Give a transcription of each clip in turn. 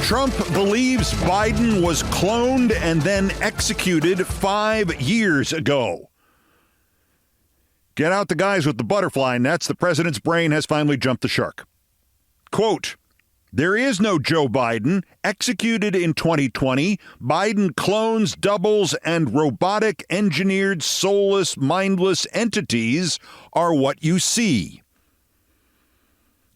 Trump believes Biden was cloned and then executed 5 years ago. Get out the guys with the butterfly nets. The president's brain has finally jumped the shark. Quote, there is no Joe Biden. Executed in 2020, Biden clones, doubles, and robotic engineered soulless, mindless entities are what you see.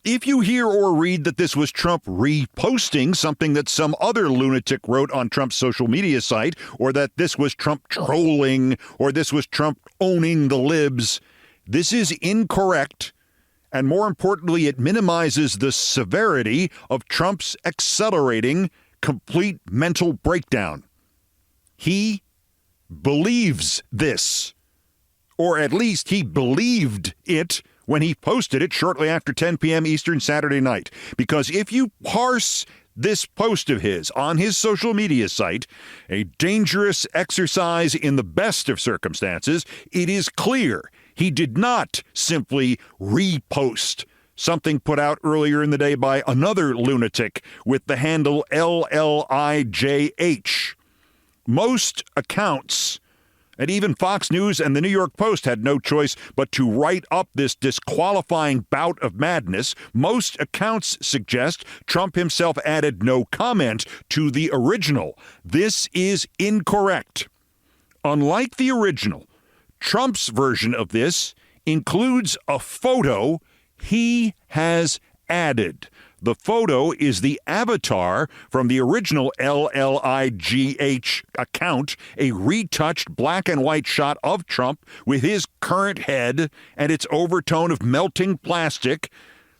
If you hear or read that this was Trump reposting something that some other lunatic wrote on Trump's social media site, or that this was Trump trolling, or this was Trump owning the libs, this is incorrect. And more importantly, it minimizes the severity of Trump's accelerating complete mental breakdown. He believes this, or at least he believed it when he posted it shortly after 10 p.m. Eastern Saturday night. Because if you parse this post of his on his social media site, a dangerous exercise in the best of circumstances, it is clear he did not simply repost something put out earlier in the day by another lunatic with the handle LLIJH. Most accounts, and even Fox News and the New York Post had no choice but to write up this disqualifying bout of madness. Most accounts suggest Trump himself added no comment to the original. This is incorrect. Unlike the original, Trump's version of this includes a photo he has added. The photo is the avatar from the original LLIGH account, a retouched black and white shot of Trump with his current head and its overtone of melting plastic,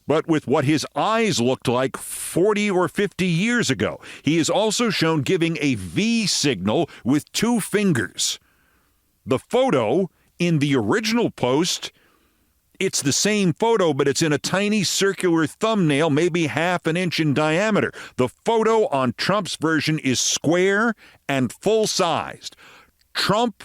but with what his eyes looked like 40 or 50 years ago. He is also shown giving a V signal with 2 fingers. The photo in the original post, it's the same photo, but it's in a tiny circular thumbnail, maybe half an inch in diameter. The photo on Trump's version is square and full-sized. Trump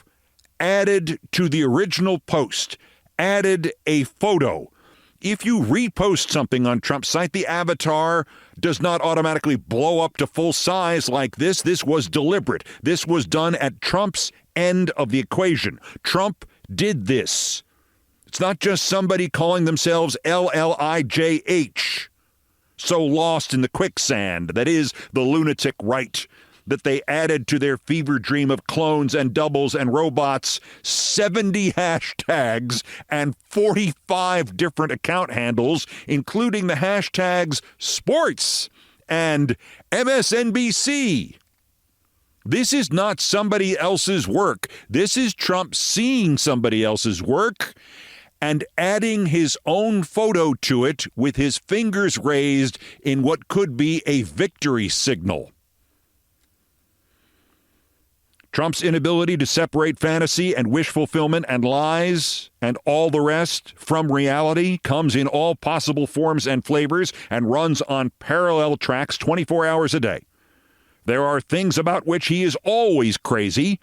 added to the original post, added a photo. If you repost something on Trump's site, the avatar does not automatically blow up to full size like this. This was deliberate. This was done at Trump's end of the equation. Trump did this. It's not just somebody calling themselves LLIJH, so lost in the quicksand that is the lunatic right, that they added to their fever dream of clones and doubles and robots 70 hashtags and 45 different account handles, including the hashtags sports and MSNBC. This is not somebody else's work. This is Trump seeing somebody else's work and adding his own photo to it with his fingers raised in what could be a victory signal. Trump's inability to separate fantasy and wish fulfillment and lies and all the rest from reality comes in all possible forms and flavors and runs on parallel tracks 24 hours a day. There are things about which he is always crazy,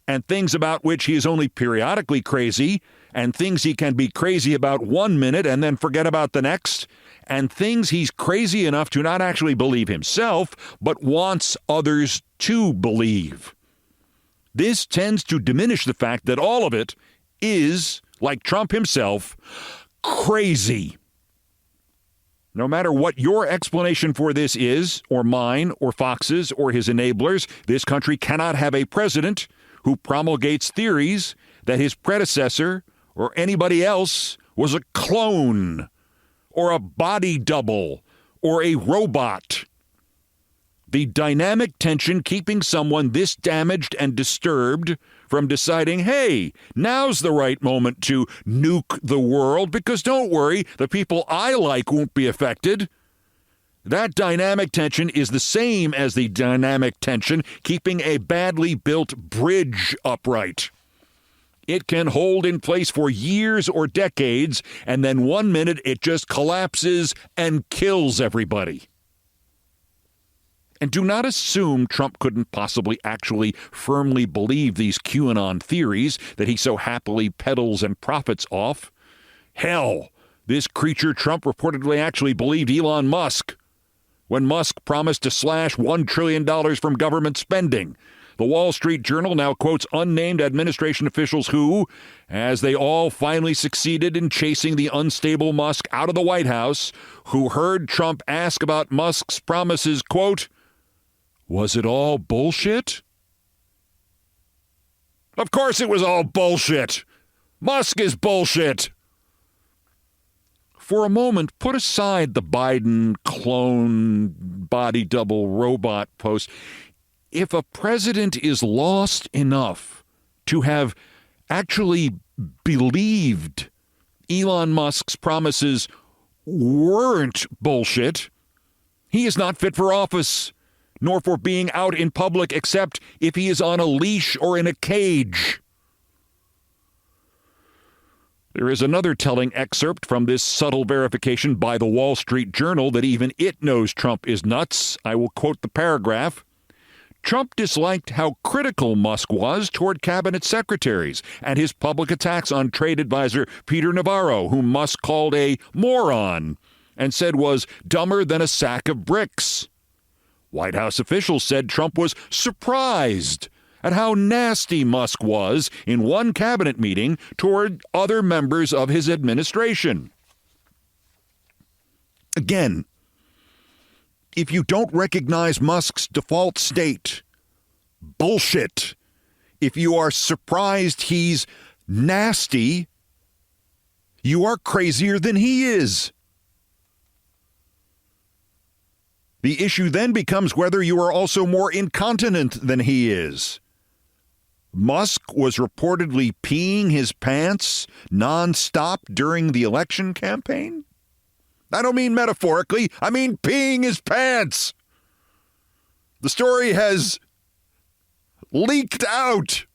and things about which he is only periodically crazy, and things he can be crazy about 1 minute and then forget about the next, and things he's crazy enough to not actually believe himself, but wants others to believe. This tends to diminish the fact that all of it is, like Trump himself, crazy. No matter what your explanation for this is, or mine, or Fox's, or his enablers, this country cannot have a president who promulgates theories that his predecessor or anybody else was a clone, or a body double, or a robot. The dynamic tension keeping someone this damaged and disturbed from deciding, hey, now's the right moment to nuke the world because don't worry, the people I like won't be affected. That dynamic tension is the same as the dynamic tension keeping a badly built bridge upright. It can hold in place for years or decades, and then 1 minute it just collapses and kills everybody. And do not assume Trump couldn't possibly actually firmly believe these QAnon theories that he so happily peddles and profits off. Hell, this creature Trump reportedly actually believed Elon Musk when Musk promised to slash $1 trillion from government spending. The Wall Street Journal now quotes unnamed administration officials who, as they all finally succeeded in chasing the unstable Musk out of the White House, who heard Trump ask about Musk's promises, quote, "Was it all bullshit?" Of course it was all bullshit. Musk is bullshit. For a moment, put aside the Biden clone body double robot post. If a president is lost enough to have actually believed Elon Musk's promises weren't bullshit, he is not fit for office, nor for being out in public except if he is on a leash or in a cage. There is another telling excerpt from this subtle verification by the Wall Street Journal that even it knows Trump is nuts. I will quote the paragraph. Trump disliked how critical Musk was toward cabinet secretaries and his public attacks on trade advisor Peter Navarro, whom Musk called a moron and said was dumber than a sack of bricks. White House officials said Trump was surprised at how nasty Musk was in one cabinet meeting toward other members of his administration. Again, if you don't recognize Musk's default state, bullshit. If you are surprised he's nasty, you are crazier than he is. The issue then becomes whether you are also more incontinent than he is. Musk was reportedly peeing his pants nonstop during the election campaign. I don't mean metaphorically. I mean peeing his pants. The story has leaked out.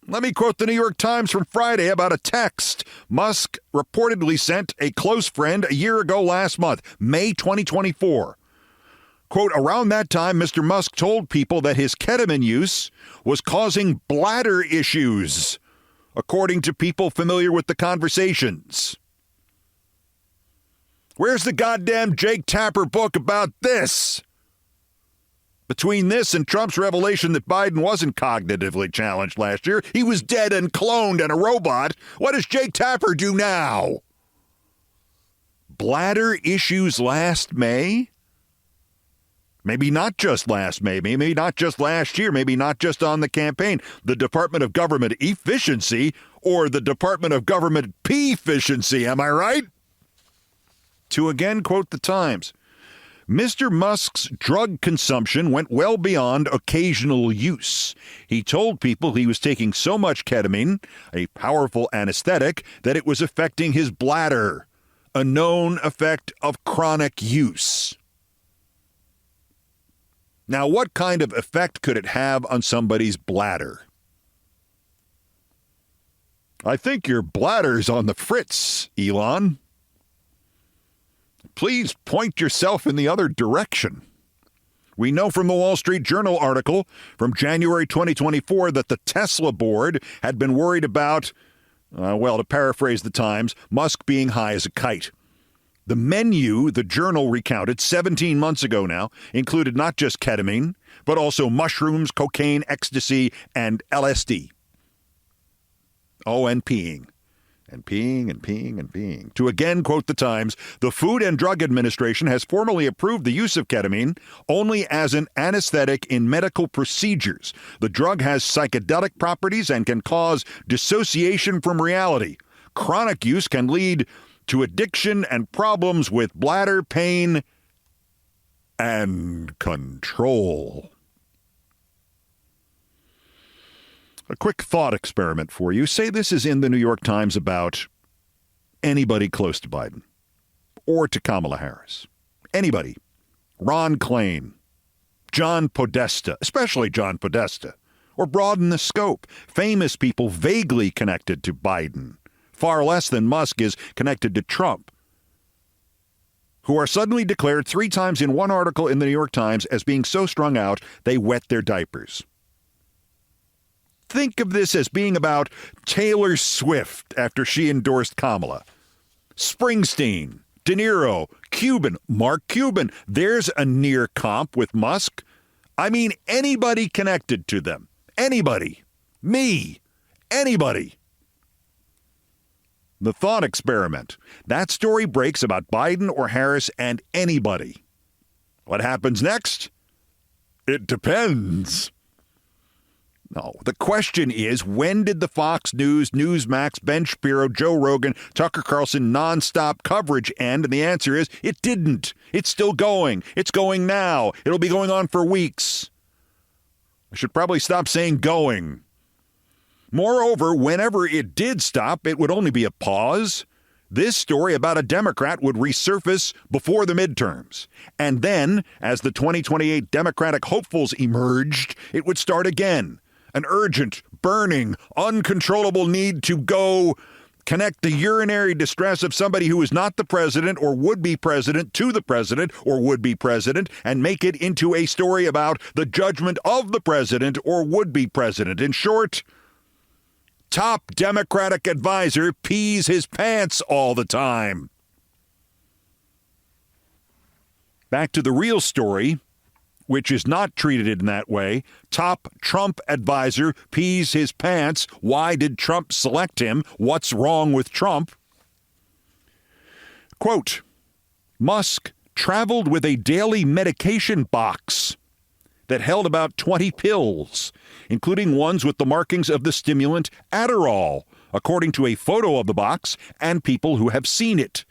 Let me quote the New York Times from Friday about a text Musk reportedly sent a close friend a year ago last month, May 2024. Quote, around that time, Mr. Musk told people that his ketamine use was causing bladder issues, according to people familiar with the conversations. Where's the goddamn Jake Tapper book about this? Between this and Trump's revelation that Biden wasn't cognitively challenged last year, he was dead and cloned and a robot, what does Jake Tapper do now? Bladder issues last May? Maybe not just last May, maybe not just last year, maybe not just on the campaign. The Department of Government Efficiency or the Department of Government P-efficiency, am I right? To again quote the Times, Mr. Musk's drug consumption went well beyond occasional use. He told people he was taking so much ketamine, a powerful anesthetic, that it was affecting his bladder, a known effect of chronic use. Now, what kind of effect could it have on somebody's bladder? I think your bladder's on the fritz, Elon. Please point yourself in the other direction. We know from the Wall Street Journal article from January 2024 that the Tesla board had been worried about, to paraphrase the Times, Musk being high as a kite. The menu the Journal recounted 17 months ago now included not just ketamine, but also mushrooms, cocaine, ecstasy, and LSD. Oh, and peeing. And peeing and peeing and peeing. To again quote the Times, the Food and Drug Administration has formally approved the use of ketamine only as an anesthetic in medical procedures. The drug has psychedelic properties and can cause dissociation from reality. Chronic use can lead to addiction and problems with bladder pain and control. A quick thought experiment for you. Say this is in the New York Times about anybody close to Biden or to Kamala Harris. Anybody. Ron Klain, John Podesta, especially John Podesta, or broaden the scope. Famous people vaguely connected to Biden, far less than Musk is connected to Trump, who are suddenly declared 3 times in one article in the New York Times as being so strung out they wet their diapers. Think of this as being about Taylor Swift after she endorsed Kamala, Springsteen, De Niro, Cuban, Mark Cuban. There's a near comp with Musk. I mean, anybody connected to them. Anybody. Me. Anybody. The thought experiment. That story breaks about Biden or Harris and anybody. What happens next? It depends. No, the question is, when did the Fox News, Newsmax, Ben Shapiro, Joe Rogan, Tucker Carlson nonstop coverage end? And the answer is, it didn't. It's still going. It's going now. It'll be going on for weeks. I should probably stop saying going. Moreover, whenever it did stop, it would only be a pause. This story about a Democrat would resurface before the midterms. And then, as the 2028 Democratic hopefuls emerged, it would start again. An urgent, burning, uncontrollable need to go connect the urinary distress of somebody who is not the president or would-be president to the president or would-be president and make it into a story about the judgment of the president or would-be president. In short, top Democratic advisor pees his pants all the time. Back to the real story, which is not treated in that way. Top Trump advisor pees his pants. Why did Trump select him? What's wrong with Trump? Quote, Musk traveled with a daily medication box that held about 20 pills, including ones with the markings of the stimulant Adderall, according to a photo of the box and people who have seen it.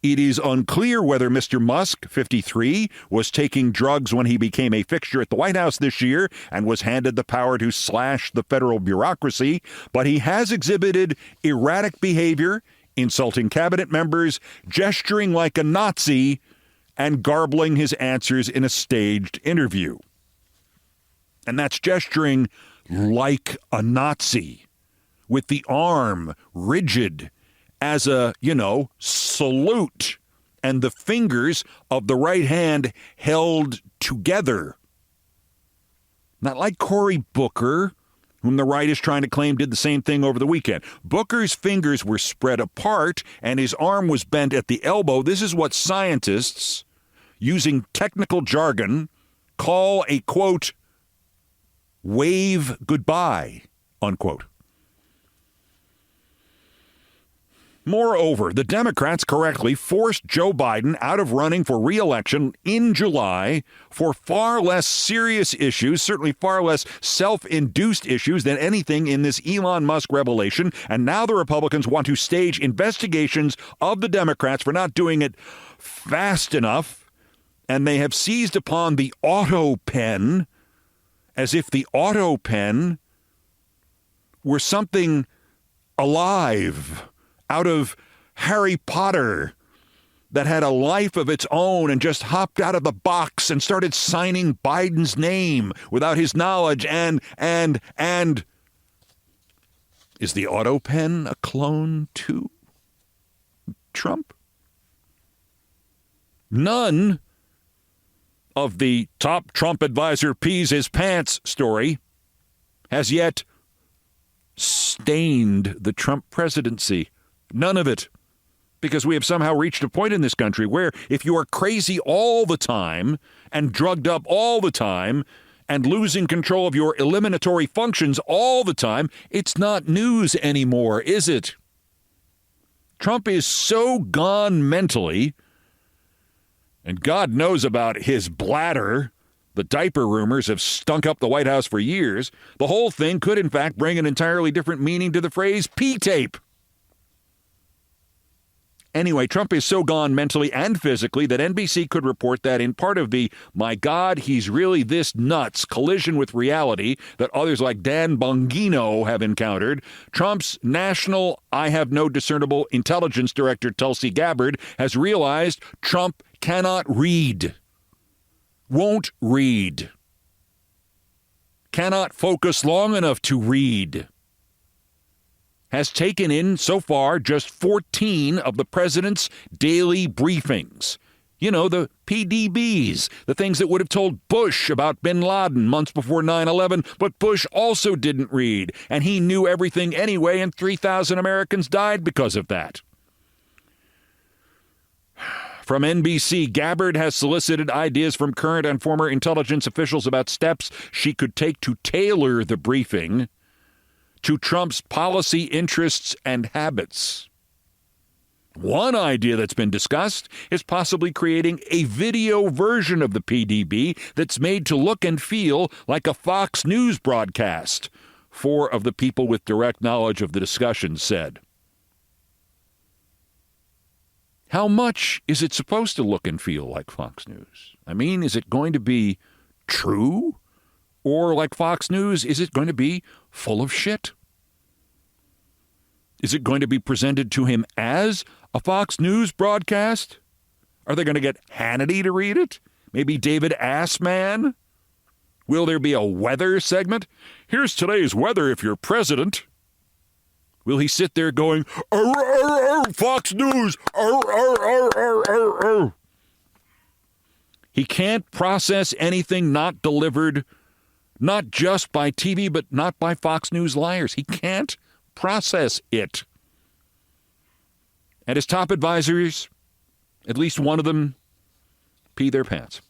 It is unclear whether Mr. Musk, 53, was taking drugs when he became a fixture at the White House this year and was handed the power to slash the federal bureaucracy, but he has exhibited erratic behavior, insulting cabinet members, gesturing like a Nazi, and garbling his answers in a staged interview. And that's gesturing like a Nazi, with the arm rigid as a, salute, and the fingers of the right hand held together. Not like Cory Booker, whom the right is trying to claim did the same thing over the weekend. Booker's fingers were spread apart, and his arm was bent at the elbow. This is what scientists, using technical jargon, call a, quote, wave goodbye, unquote. Moreover, the Democrats correctly forced Joe Biden out of running for re-election in July for far less serious issues, certainly far less self-induced issues than anything in this Elon Musk revelation. And now the Republicans want to stage investigations of the Democrats for not doing it fast enough. And they have seized upon the auto pen as if the auto pen were something alive out of Harry Potter that had a life of its own and just hopped out of the box and started signing Biden's name without his knowledge. And is the auto pen a clone to Trump? None of the top Trump advisor pees his pants story has yet stained the Trump presidency. None of it. Because we have somehow reached a point in this country where if you are crazy all the time and drugged up all the time and losing control of your eliminatory functions all the time, it's not news anymore, is it? Trump is so gone mentally, and God knows about his bladder. The diaper rumors have stunk up the White House for years. The whole thing could, in fact, bring an entirely different meaning to the phrase P-tape. Anyway, Trump is so gone mentally and physically that NBC could report that in part of the, my God, he's really this nuts collision with reality that others like Dan Bongino have encountered, Trump's national I have no discernible intelligence director, Tulsi Gabbard, has realized Trump cannot read, won't read, cannot focus long enough to read. Has taken in, so far, just 14 of the president's daily briefings. You know, the PDBs, the things that would have told Bush about bin Laden months before 9/11, but Bush also didn't read, and he knew everything anyway, and 3,000 Americans died because of that. From NBC, Gabbard has solicited ideas from current and former intelligence officials about steps she could take to tailor the briefing to Trump's policy interests and habits. One idea that's been discussed is possibly creating a video version of the PDB that's made to look and feel like a Fox News broadcast, 4 of the people with direct knowledge of the discussion said. How much is it supposed to look and feel like Fox News? I mean, is it going to be true? Or like Fox News, is it going to be full of shit? Is it going to be presented to him as a Fox News broadcast? Are they going to get Hannity to read it? Maybe David Assman? Will there be a weather segment? Here's today's weather if you're president. Will he sit there going, arr, arr, arr, Fox News, arr, arr, arr, arr, arr, arr. He can't process anything not delivered, not just by TV, but not by Fox News liars. He can't process it. And his top advisors, at least one of them, pee their pants.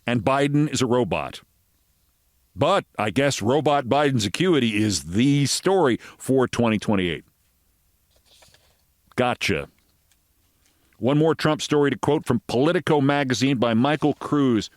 And Biden is a robot. But I guess robot Biden's acuity is the story for 2028. Gotcha. One more Trump story to quote from Politico magazine by Michael Cruz.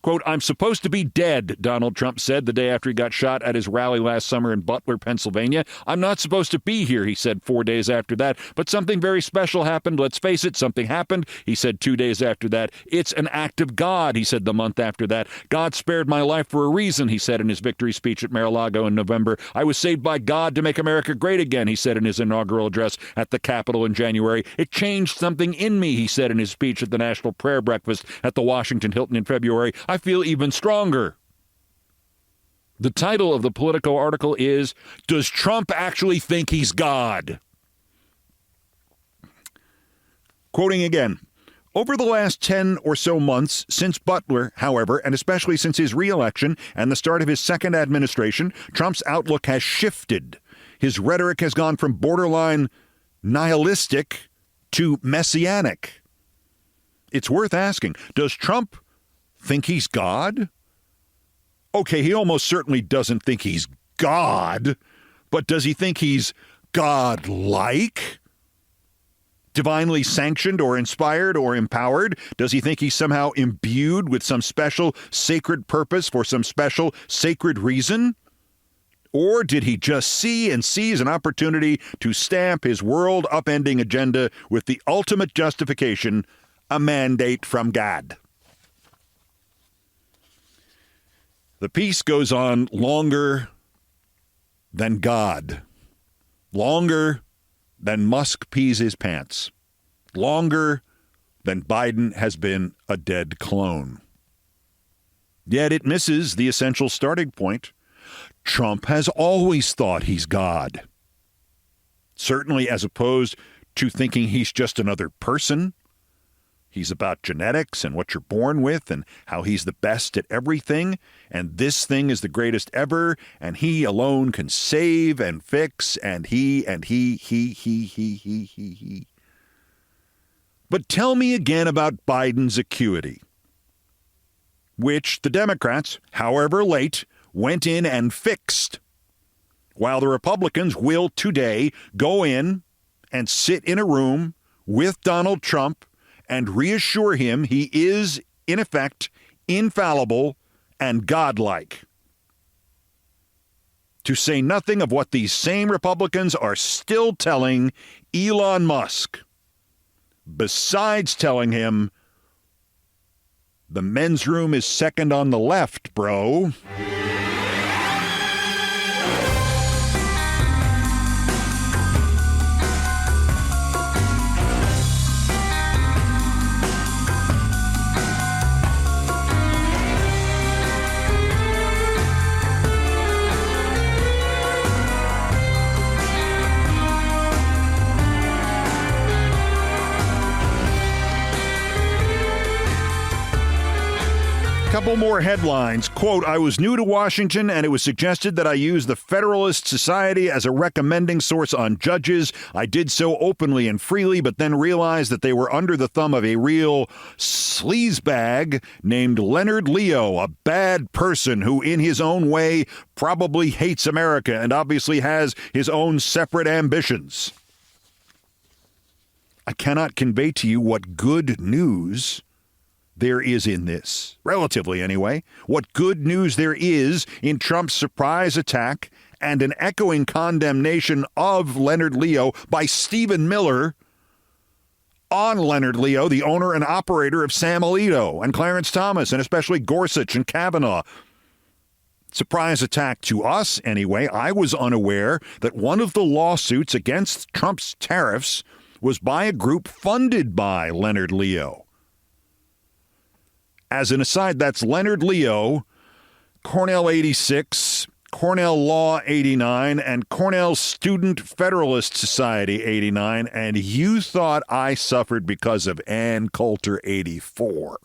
Quote, I'm supposed to be dead, Donald Trump said the day after he got shot at his rally last summer in Butler, Pennsylvania. I'm not supposed to be here, he said 4 days after that. But something very special happened. Let's face it, something happened, he said 2 days after that. It's an act of God, he said the month after that. God spared my life for a reason, he said in his victory speech at Mar-a-Lago in November. I was saved by God to make America great again, he said in his inaugural address at the Capitol in January. It changed something in me, he said in his speech at the National Prayer Breakfast at the Washington Hilton in February. I feel even stronger. The title of the Politico article is, Does Trump Actually Think He's God? Quoting again, over the last 10 or so months since Butler, however, and especially since his re-election and the start of his second administration, Trump's outlook has shifted. His rhetoric has gone from borderline nihilistic to messianic. It's worth asking, does Trump think he's God? Okay, he almost certainly doesn't think he's God, but does he think he's God-like? Divinely sanctioned or inspired or empowered? Does he think he's somehow imbued with some special sacred purpose for some special sacred reason? Or did he just see and seize an opportunity to stamp his world-upending agenda with the ultimate justification, a mandate from God? The piece goes on longer than God, longer than Musk pees his pants, longer than Biden has been a dead clone. Yet it misses the essential starting point. Trump has always thought he's God. Certainly as opposed to thinking he's just another person. He's about genetics and what you're born with and how he's the best at everything. And this thing is the greatest ever. And he alone can save and fix. And he. But tell me again about Biden's acuity, which the Democrats, however late, went in and fixed, while the Republicans will today go in and sit in a room with Donald Trump and reassure him he is, in effect, infallible and godlike. To say nothing of what these same Republicans are still telling Elon Musk, besides telling him, the men's room is second on the left, bro. Couple more headlines. Quote, I was new to Washington and it was suggested that I use the Federalist Society as a recommending source on judges. I did so openly and freely, but then realized that they were under the thumb of a real sleazebag named Leonard Leo, a bad person who in his own way probably hates America and obviously has his own separate ambitions. I cannot convey to you what good news there is in this, relatively anyway, what good news there is in Trump's surprise attack and an echoing condemnation of Leonard Leo by Stephen Miller on Leonard Leo, the owner and operator of Sam Alito and Clarence Thomas, and especially Gorsuch and Kavanaugh. Surprise attack to us, anyway. I was unaware that one of the lawsuits against Trump's tariffs was by a group funded by Leonard Leo. As an aside, that's Leonard Leo, Cornell 86, Cornell Law 89, and Cornell Student Federalist Society 89, and you thought I suffered because of Ann Coulter 84.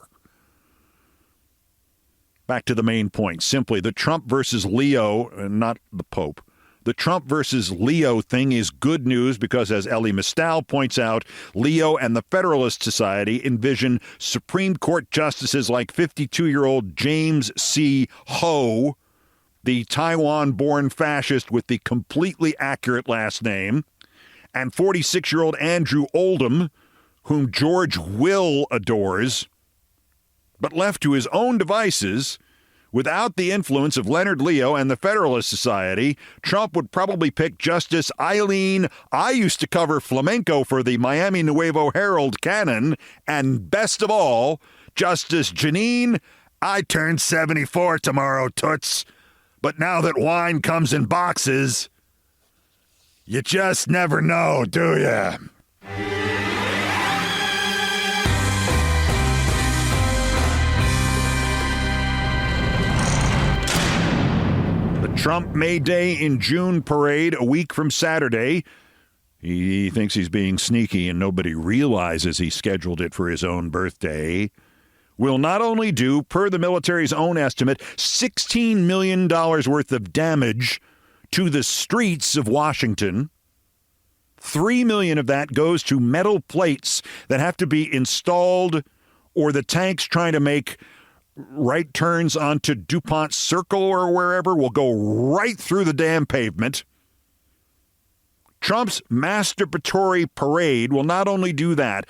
Back to the main point. Simply, the Trump versus Leo, not the Pope, the Trump versus Leo thing is good news because, as Elie Mystal points out, Leo and the Federalist Society envision Supreme Court justices like 52-year-old James C. Ho, the Taiwan-born fascist with the completely accurate last name, and 46-year-old Andrew Oldham, whom George Will adores, but left to his own devices, without the influence of Leonard Leo and the Federalist Society, Trump would probably pick Justice Eileen, I used to cover flamenco for the Miami Nuevo Herald Canon, and best of all, Justice Janine, I turned 74 tomorrow, toots. But now that wine comes in boxes, you just never know, do ya? Trump May Day in June parade a week from Saturday. He thinks he's being sneaky and nobody realizes he scheduled it for his own birthday. Will not only do, per the military's own estimate, $16 million worth of damage to the streets of Washington. $3 million of that goes to metal plates that have to be installed, or the tanks trying to make right turns onto DuPont Circle or wherever will go right through the damn pavement. Trump's masturbatory parade will not only do that,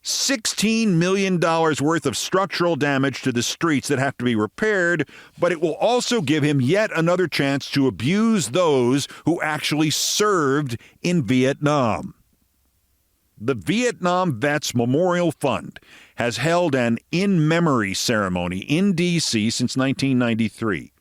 $16 million worth of structural damage to the streets that have to be repaired, but it will also give him yet another chance to abuse those who actually served in Vietnam. The Vietnam Vets Memorial Fund has held an in-memory ceremony in D.C. since 1993.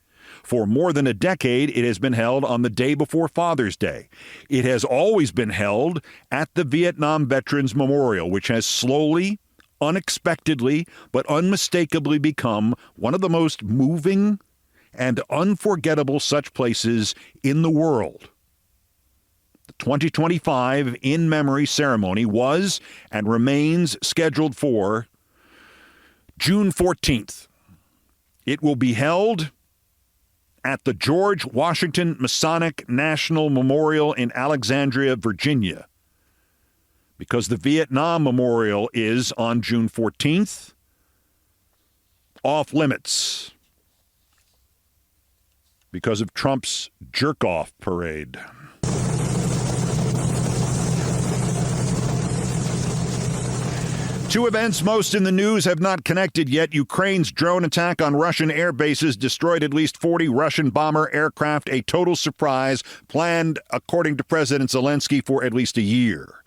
For more than a decade, it has been held on the day before Father's Day. It has always been held at the Vietnam Veterans Memorial, which has slowly, unexpectedly, but unmistakably become one of the most moving and unforgettable such places in the world. 2025 in-memory ceremony was and remains scheduled for June 14th. It will be held at the George Washington Masonic National Memorial in Alexandria, Virginia. Because the Vietnam Memorial is on June 14th, off limits because of Trump's jerk-off parade. Two events most in the news have not connected yet. Ukraine's drone attack on Russian air bases destroyed at least 40 Russian bomber aircraft, a total surprise planned, according to President Zelensky, for at least a year.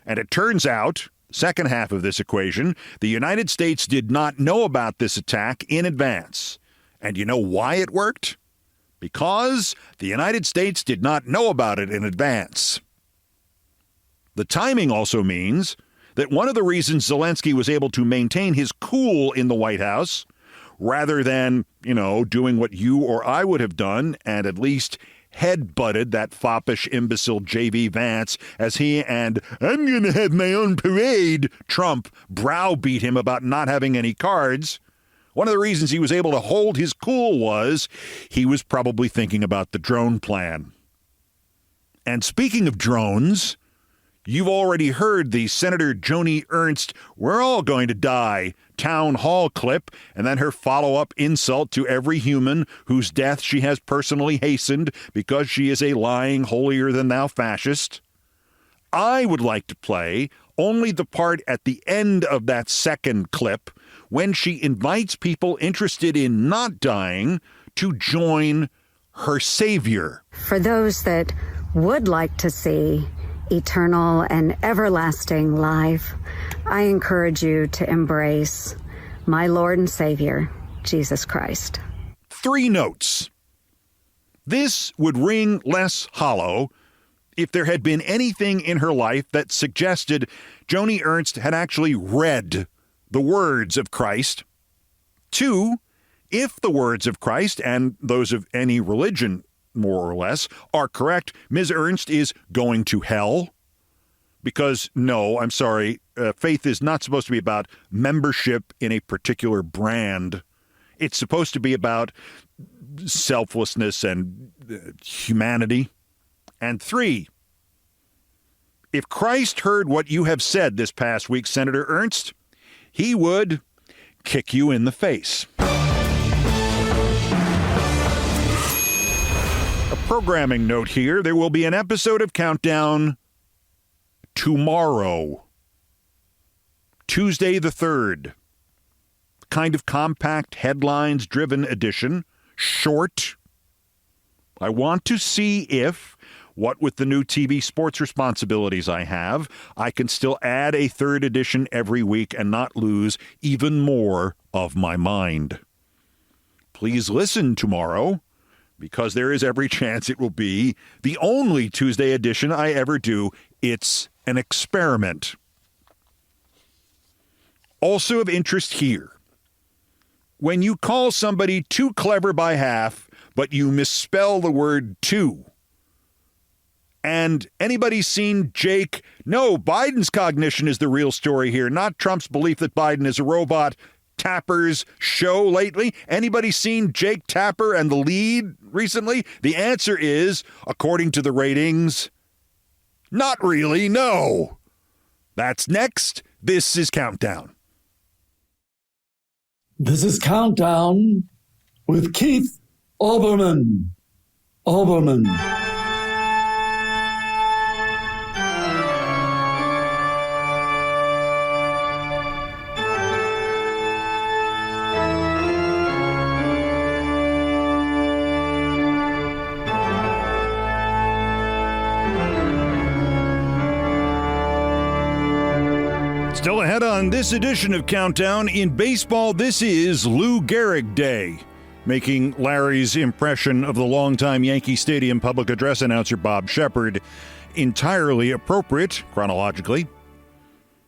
And it turns out, second half of this equation, the United States did not know about this attack in advance. And you know why it worked? Because the United States did not know about it in advance. The timing also means that one of the reasons Zelensky was able to maintain his cool in the White House, rather than, doing what you or I would have done and at least head-butted that foppish imbecile J.D. Vance as he and I'm going to have my own parade Trump browbeat him about not having any cards. One of the reasons he was able to hold his cool was he was probably thinking about the drone plan. And speaking of drones, you've already heard the Senator Joni Ernst, "We're all going to die" town hall clip, and then her follow-up insult to every human whose death she has personally hastened because she is a lying, holier-than-thou fascist. I would like to play only the part at the end of that second clip when she invites people interested in not dying to join her savior. For those that would like to see eternal and everlasting life, I encourage you to embrace my Lord and Savior, Jesus Christ. 3 notes. This would ring less hollow if there had been anything in her life that suggested Joni Ernst had actually read the words of Christ. 2, if the words of Christ and those of any religion, more or less, are correct, Ms. Ernst is going to hell. Because, no, I'm sorry, faith is not supposed to be about membership in a particular brand. It's supposed to be about selflessness and humanity. And 3, if Christ heard what you have said this past week, Senator Ernst, he would kick you in the face. A programming note here, there will be an episode of Countdown tomorrow, Tuesday the 3rd. Kind of compact, headlines-driven edition, short. I want to see if, what with the new TV sports responsibilities I have, I can still add a 3rd edition every week and not lose even more of my mind. Please listen tomorrow, because there is every chance it will be the only Tuesday edition I ever do. It's an experiment. Also of interest here, when you call somebody too clever by half, but you misspell the word too, and anybody seen Jake? No, Biden's cognition is the real story here, not Trump's belief that Biden is a robot. Tapper's show lately? Anybody seen Jake Tapper and The Lead recently? The answer is, according to the ratings, not really, no. That's next. This is Countdown. This is Countdown with Keith Olbermann. Still ahead on this edition of Countdown. In baseball, this is Lou Gehrig Day, making Larry's impression of the longtime Yankee Stadium public address announcer Bob Shepard entirely appropriate, chronologically.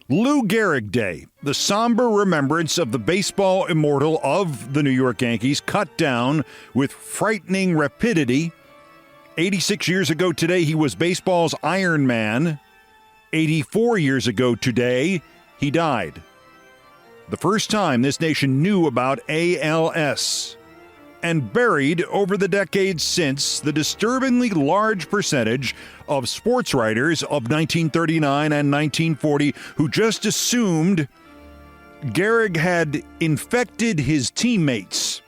Lou Gehrig Day, the somber remembrance of the baseball immortal of the New York Yankees, cut down with frightening rapidity. 86 years ago today, he was baseball's Iron Man. 84 years ago today, he died. The first time this nation knew about ALS. And buried over the decades since the disturbingly large percentage of sports writers of 1939 and 1940 who just assumed Gehrig had infected his teammates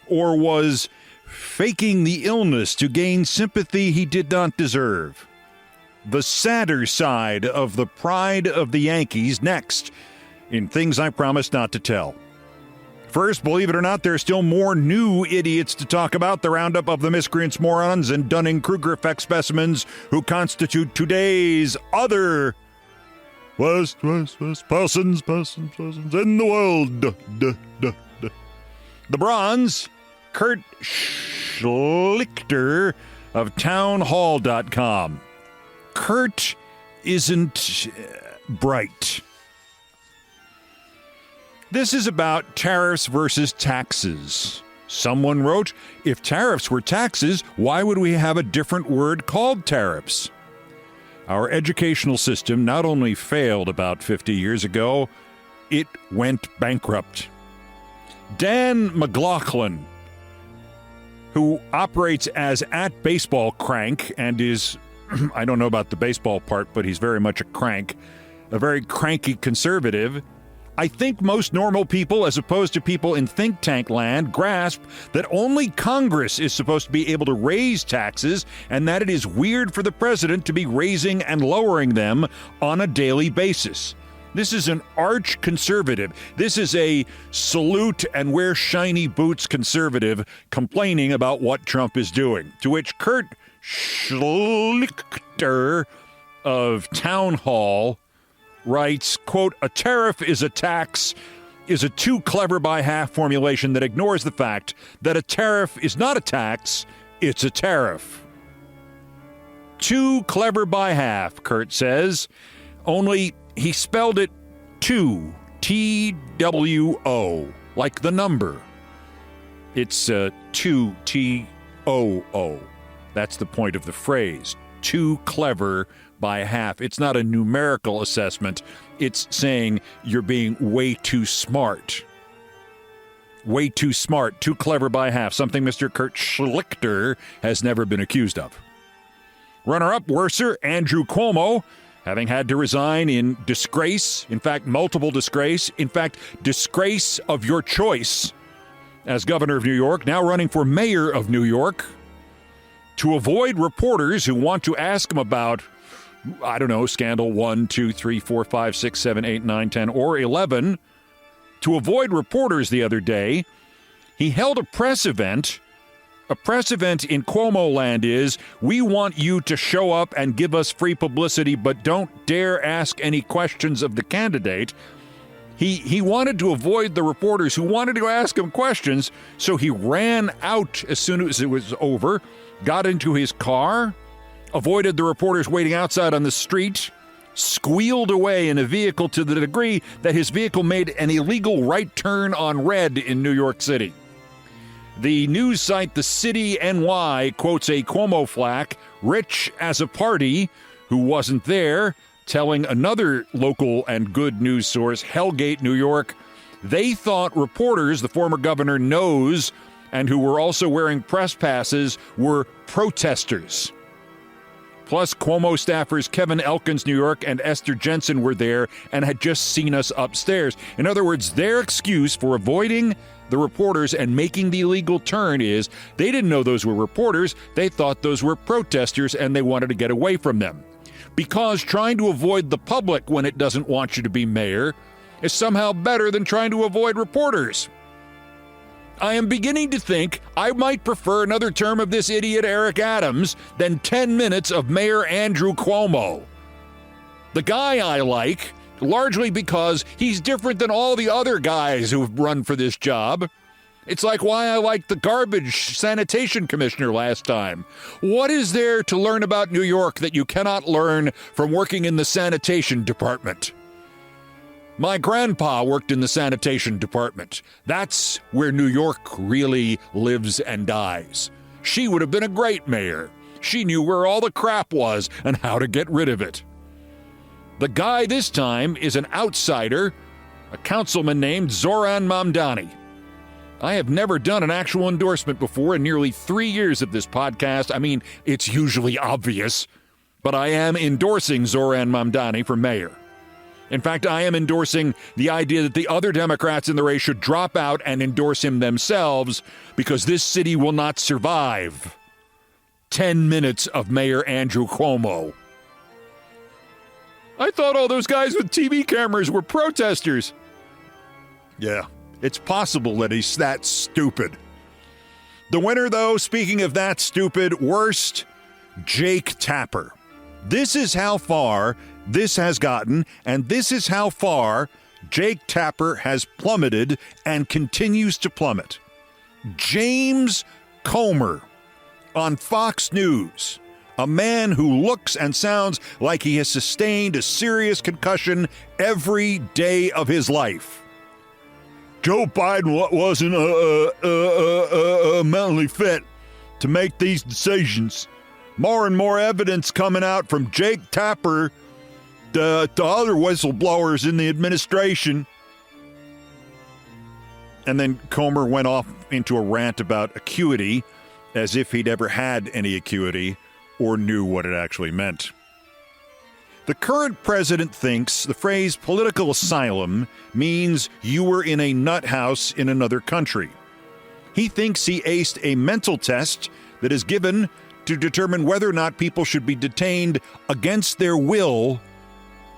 or was faking the illness to gain sympathy he did not deserve. The sadder side of the pride of the Yankees next in Things I Promised Not to Tell. First, believe it or not, there are still more new idiots to talk about. The roundup of the miscreants, morons, and Dunning-Kruger effect specimens who constitute today's other West persons in the world. The bronze, Kurt Schlichter of townhall.com. Kurt isn't bright. This is about tariffs versus taxes. Someone wrote, if tariffs were taxes, why would we have a different word called tariffs? Our educational system not only failed about 50 years ago, it went bankrupt. Dan McLaughlin, who operates as @BaseballCrank and is, I don't know about the baseball part, but he's very much a crank, a very cranky conservative. I think most normal people, as opposed to people in think tank land, grasp that only Congress is supposed to be able to raise taxes and that it is weird for the president to be raising and lowering them on a daily basis. This is an arch conservative. This is a salute and wear shiny boots conservative complaining about what Trump is doing. To which Kurt Schlichter of Town Hall writes, quote, "A tariff is a tax is a too clever by half formulation that ignores the fact that a tariff is not a tax, it's a tariff." Too clever by half, Kurt says, only he spelled it two, T-W-O, like the number. It's two, T-O-O. That's the point of the phrase, too clever by half. It's not a numerical assessment. It's saying you're being way too smart. Way too smart, too clever by half, something Mr. Kurt Schlichter has never been accused of. Runner-up, worser, Andrew Cuomo, having had to resign in disgrace, in fact, multiple disgrace, in fact, disgrace of your choice as governor of New York, now running for mayor of New York, to avoid reporters who want to ask him about, I don't know, scandal 1, 2, 3, 4, 5, 6, 7, 8, 9, 10, or 11. To avoid reporters the other day, he held a press event. A press event in Cuomo land is, we want you to show up and give us free publicity, but don't dare ask any questions of the candidate. He wanted to avoid the reporters who wanted to ask him questions, so he ran out as soon as it was over, got into his car, avoided the reporters waiting outside on the street, squealed away in a vehicle to the degree that his vehicle made an illegal right turn on red in New York City. The news site The City NY quotes a Cuomo flack, rich as a party, who wasn't there, telling another local and good news source, Hellgate, New York, they thought reporters the former governor knows and who were also wearing press passes were protesters. Plus, Cuomo staffers Kevin Elkins, New York, and Esther Jensen were there and had just seen us upstairs. In other words, their excuse for avoiding the reporters and making the illegal turn is they didn't know those were reporters. They thought those were protesters and they wanted to get away from them. Because trying to avoid the public when it doesn't want you to be mayor is somehow better than trying to avoid reporters. I am beginning to think I might prefer another term of this idiot Eric Adams than 10 minutes of Mayor Andrew Cuomo. The guy I like, largely because he's different than all the other guys who've run for this job. It's like why I liked the garbage sanitation commissioner last time. What is there to learn about New York that you cannot learn from working in the sanitation department? My grandpa worked in the sanitation department. That's where New York really lives and dies. She would have been a great mayor. She knew where all the crap was and how to get rid of it. The guy this time is an outsider, a councilman named Zoran Mamdani. I have never done an actual endorsement before in nearly 3 years of this podcast. I mean, it's usually obvious, but I am endorsing Zoran Mamdani for mayor. In fact, I am endorsing the idea that the other Democrats in the race should drop out and endorse him themselves because this city will not survive 10 minutes of Mayor Andrew Cuomo. I thought all those guys with TV cameras were protesters. Yeah, it's possible that he's that stupid. The winner, though, speaking of that stupid, worst, Jake Tapper. This is how far this has gotten, and this is how far Jake Tapper has plummeted and continues to plummet. James Comer on Fox News, a man who looks and sounds like he has sustained a serious concussion every day of his life. Joe Biden wasn't mentally fit to make these decisions. More and more evidence coming out from Jake Tapper, the other whistleblowers in the administration. And then Comer went off into a rant about acuity, as if he'd ever had any acuity or knew what it actually meant. The current president thinks the phrase political asylum means you were in a nut house in another country. He thinks he aced a mental test that is given to determine whether or not people should be detained against their will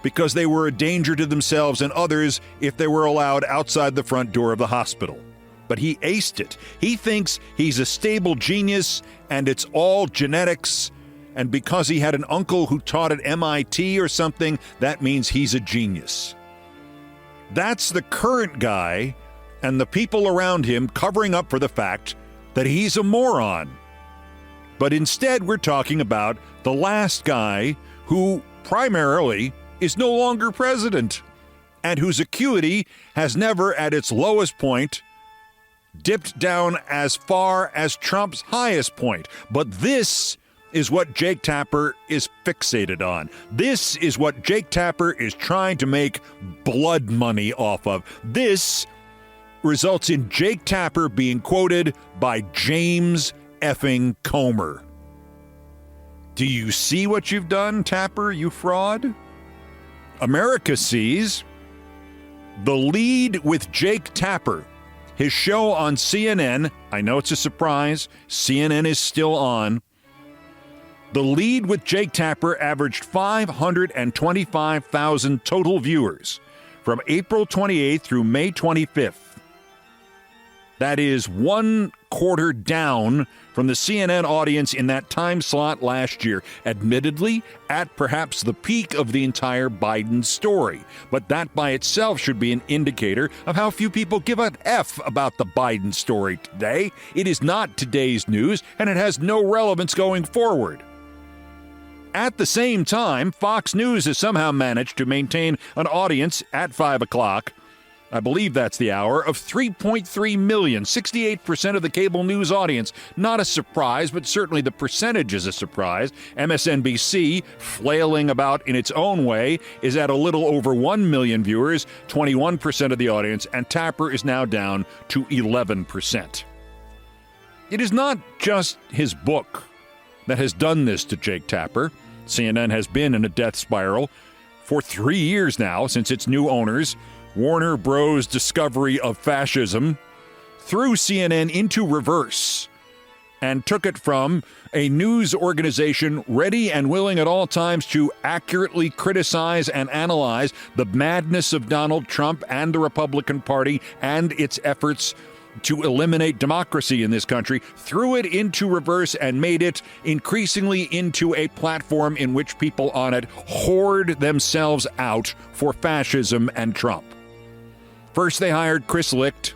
because they were a danger to themselves and others if they were allowed outside the front door of the hospital. But he aced it. He thinks he's a stable genius and it's all genetics, and because he had an uncle who taught at MIT or something, that means he's a genius. That's the current guy and the people around him covering up for the fact that he's a moron. But instead, we're talking about the last guy who primarily is no longer president and whose acuity has never, at its lowest point, dipped down as far as Trump's highest point. But this is what Jake Tapper is fixated on. This is what Jake Tapper is trying to make blood money off of. This results in Jake Tapper being quoted by James effing Comer. Do you see what you've done, Tapper, you fraud? America sees The Lead with Jake Tapper, his show on CNN. I know it's a surprise. CNN is still on. The Lead with Jake Tapper averaged 525,000 total viewers from April 28th through May 25th. That is 1 quarter down from the CNN audience in that time slot last year, admittedly at perhaps the peak of the entire Biden story. But that by itself should be an indicator of how few people give an F about the Biden story today. It is not today's news, and it has no relevance going forward. At the same time, Fox News has somehow managed to maintain an audience at 5 o'clock, I believe that's the hour, of 3.3 million, 68% of the cable news audience. Not a surprise, but certainly the percentage is a surprise. MSNBC, flailing about in its own way, is at a little over 1 million viewers, 21% of the audience, and Tapper is now down to 11%. It is not just his book that has done this to Jake Tapper. CNN has been in a death spiral for 3 years now since its new owners, Warner Bros. Discovery of fascism, threw CNN into reverse and took it from a news organization ready and willing at all times to accurately criticize and analyze the madness of Donald Trump and the Republican Party and its efforts to eliminate democracy in this country, threw it into reverse and made it increasingly into a platform in which people on it hoard themselves out for fascism and Trump. First, they hired Chris Licht,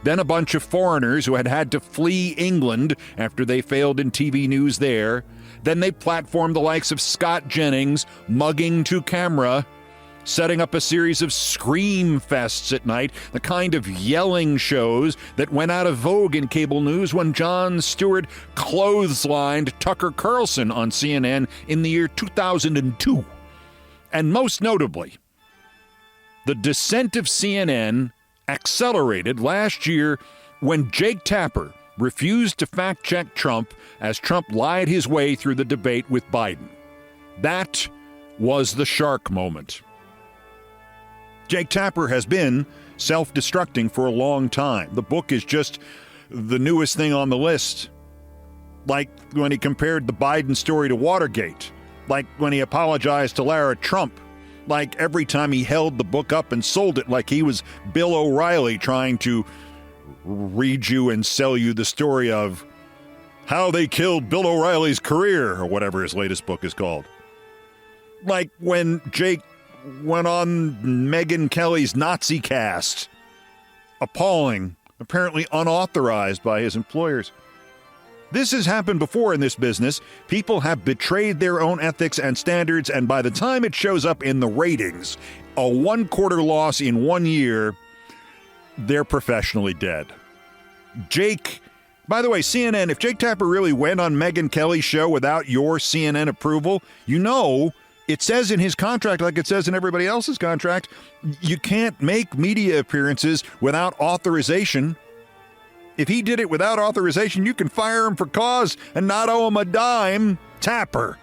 then a bunch of foreigners who had to flee England after they failed in TV news there. Then they platformed the likes of Scott Jennings, mugging to camera, setting up a series of scream fests at night, the kind of yelling shows that went out of vogue in cable news when Jon Stewart clotheslined Tucker Carlson on CNN in the year 2002. And most notably, the descent of CNN accelerated last year when Jake Tapper refused to fact-check Trump as Trump lied his way through the debate with Biden. That was the shark moment. Jake Tapper has been self-destructing for a long time. The book is just the newest thing on the list. Like when he compared the Biden story to Watergate. Like when he apologized to Lara Trump. Like every time he held the book up and sold it like he was Bill O'Reilly trying to read you and sell you the story of how they killed Bill O'Reilly's career, or whatever his latest book is called. Like when Jake went on Megyn Kelly's Nazi cast. Appalling, apparently unauthorized by his employers. This has happened before in this business. People have betrayed their own ethics and standards, and by the time it shows up in the ratings, a 1/4 loss in 1 year, they're professionally dead. Jake, by the way, CNN, if Jake Tapper really went on Megyn Kelly's show without your CNN approval, you know It says in his contract, like it says in everybody else's contract, you can't make media appearances without authorization. If he did it without authorization, you can fire him for cause and not owe him a dime. Tapper.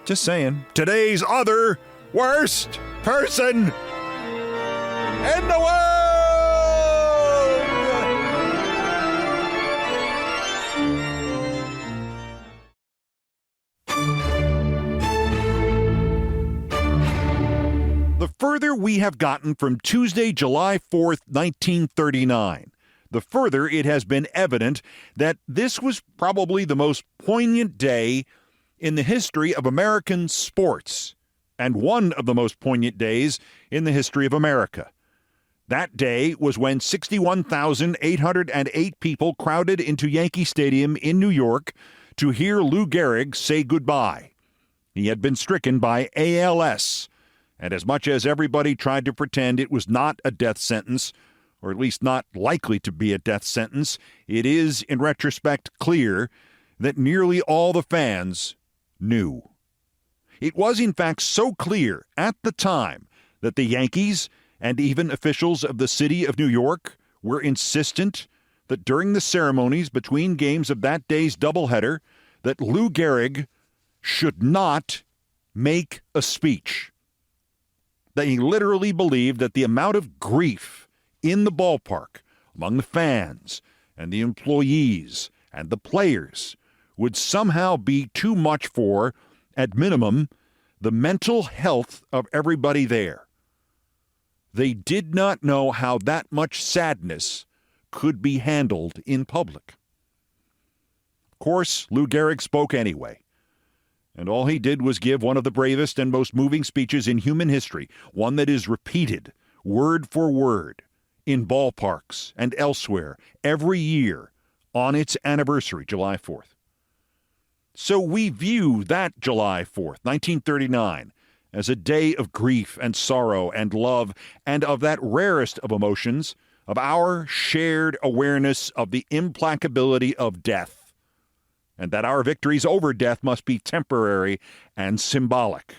Just saying. Today's other worst person in the world. The further we have gotten from Tuesday, July 4th, 1939, the further it has been evident that this was probably the most poignant day in the history of American sports, and one of the most poignant days in the history of America. That day was when 61,808 people crowded into Yankee Stadium in New York to hear Lou Gehrig say goodbye. He had been stricken by ALS, and as much as everybody tried to pretend it was not a death sentence, or at least not likely to be a death sentence, it is, in retrospect, clear that nearly all the fans knew. It was, in fact, so clear at the time that the Yankees and even officials of the city of New York were insistent that during the ceremonies between games of that day's doubleheader, that Lou Gehrig should not make a speech. They literally believed that the amount of grief in the ballpark among the fans and the employees and the players would somehow be too much for, at minimum, the mental health of everybody there. They did not know how that much sadness could be handled in public. Of course, Lou Gehrig spoke anyway. And all he did was give one of the bravest and most moving speeches in human history, one that is repeated, word for word, in ballparks and elsewhere every year on its anniversary, July 4th. So we view that July 4th, 1939, as a day of grief and sorrow and love and of that rarest of emotions, of our shared awareness of the implacability of death, and that our victories over death must be temporary and symbolic.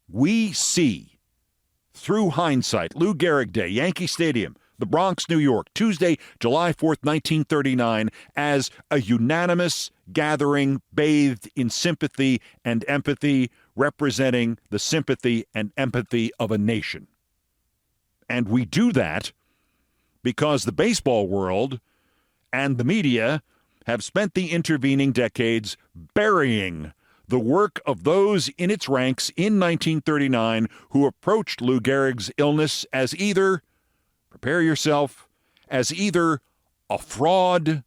We see, through hindsight, Lou Gehrig Day, Yankee Stadium, the Bronx, New York, Tuesday, July 4th, 1939, as a unanimous gathering bathed in sympathy and empathy, representing the sympathy and empathy of a nation. And we do that because the baseball world and the media have spent the intervening decades burying the work of those in its ranks in 1939 who approached Lou Gehrig's illness as either, prepare yourself, as either a fraud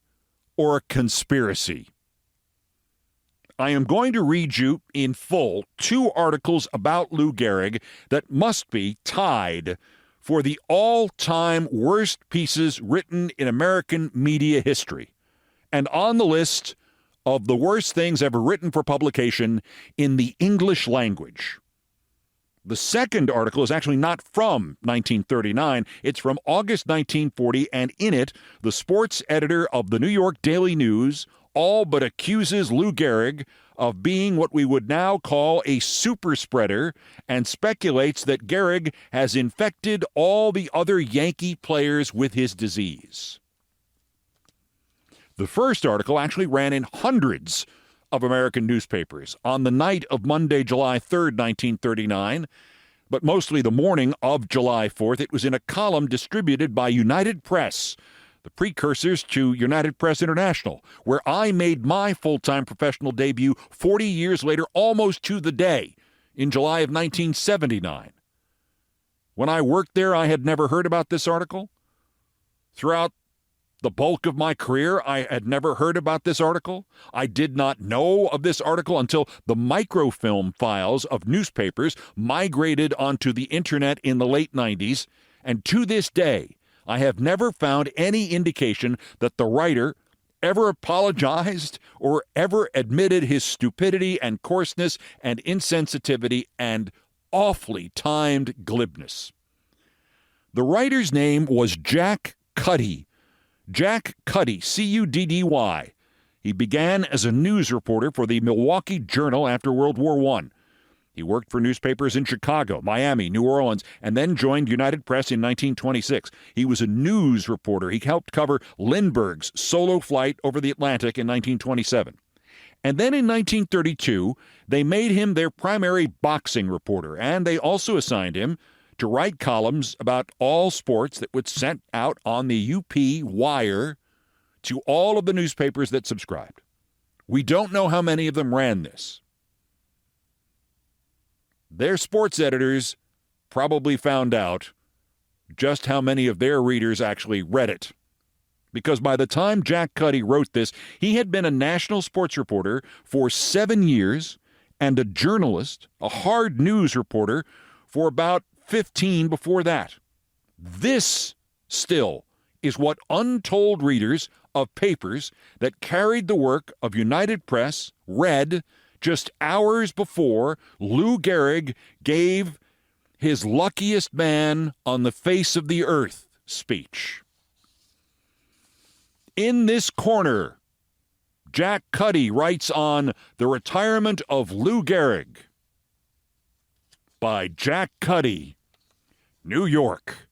or a conspiracy. I am going to read you in full 2 articles about Lou Gehrig that must be tied for the all-time worst pieces written in American media history, and on the list of the worst things ever written for publication in the English language. The second article is actually not from 1939. It's from August 1940, and in it, the sports editor of the New York Daily News all but accuses Lou Gehrig of being what we would now call a super spreader and speculates that Gehrig has infected all the other Yankee players with his disease. The first article actually ran in hundreds of American newspapers on the night of Monday, July 3rd, 1939, but mostly the morning of July 4th. It was in a column distributed by United Press, the precursors to United Press International, where I made my full-time professional debut 40 years later, almost to the day, in July of 1979. When I worked there, I had never heard about this article. Throughout the bulk of my career, I had never heard about this article. I did not know of this article until the microfilm files of newspapers migrated onto the internet in the late 90s, and to this day, I have never found any indication that the writer ever apologized or ever admitted his stupidity and coarseness and insensitivity and awfully timed glibness. The writer's name was Jack Cuddy. Jack Cuddy, C-U-D-D-Y. He began as a news reporter for the Milwaukee Journal after World War I. He worked for newspapers in Chicago, Miami, New Orleans, and then joined United Press in 1926. He was a news reporter. He helped cover Lindbergh's solo flight over the Atlantic in 1927. And then in 1932, they made him their primary boxing reporter, and they also assigned him to write columns about all sports that would sent out on the UP wire to all of the newspapers that subscribed. We don't know how many of them ran this. Their sports editors probably found out just how many of their readers actually read it. Because by the time Jack Cuddy wrote this, he had been a national sports reporter for 7 years and a journalist, a hard news reporter, for about 15 before that. This still is what untold readers of papers that carried the work of United Press read just hours before Lou Gehrig gave his luckiest man on the face of the earth speech. In this corner, Jack Cuddy writes on The Retirement of Lou Gehrig by Jack Cuddy, New York.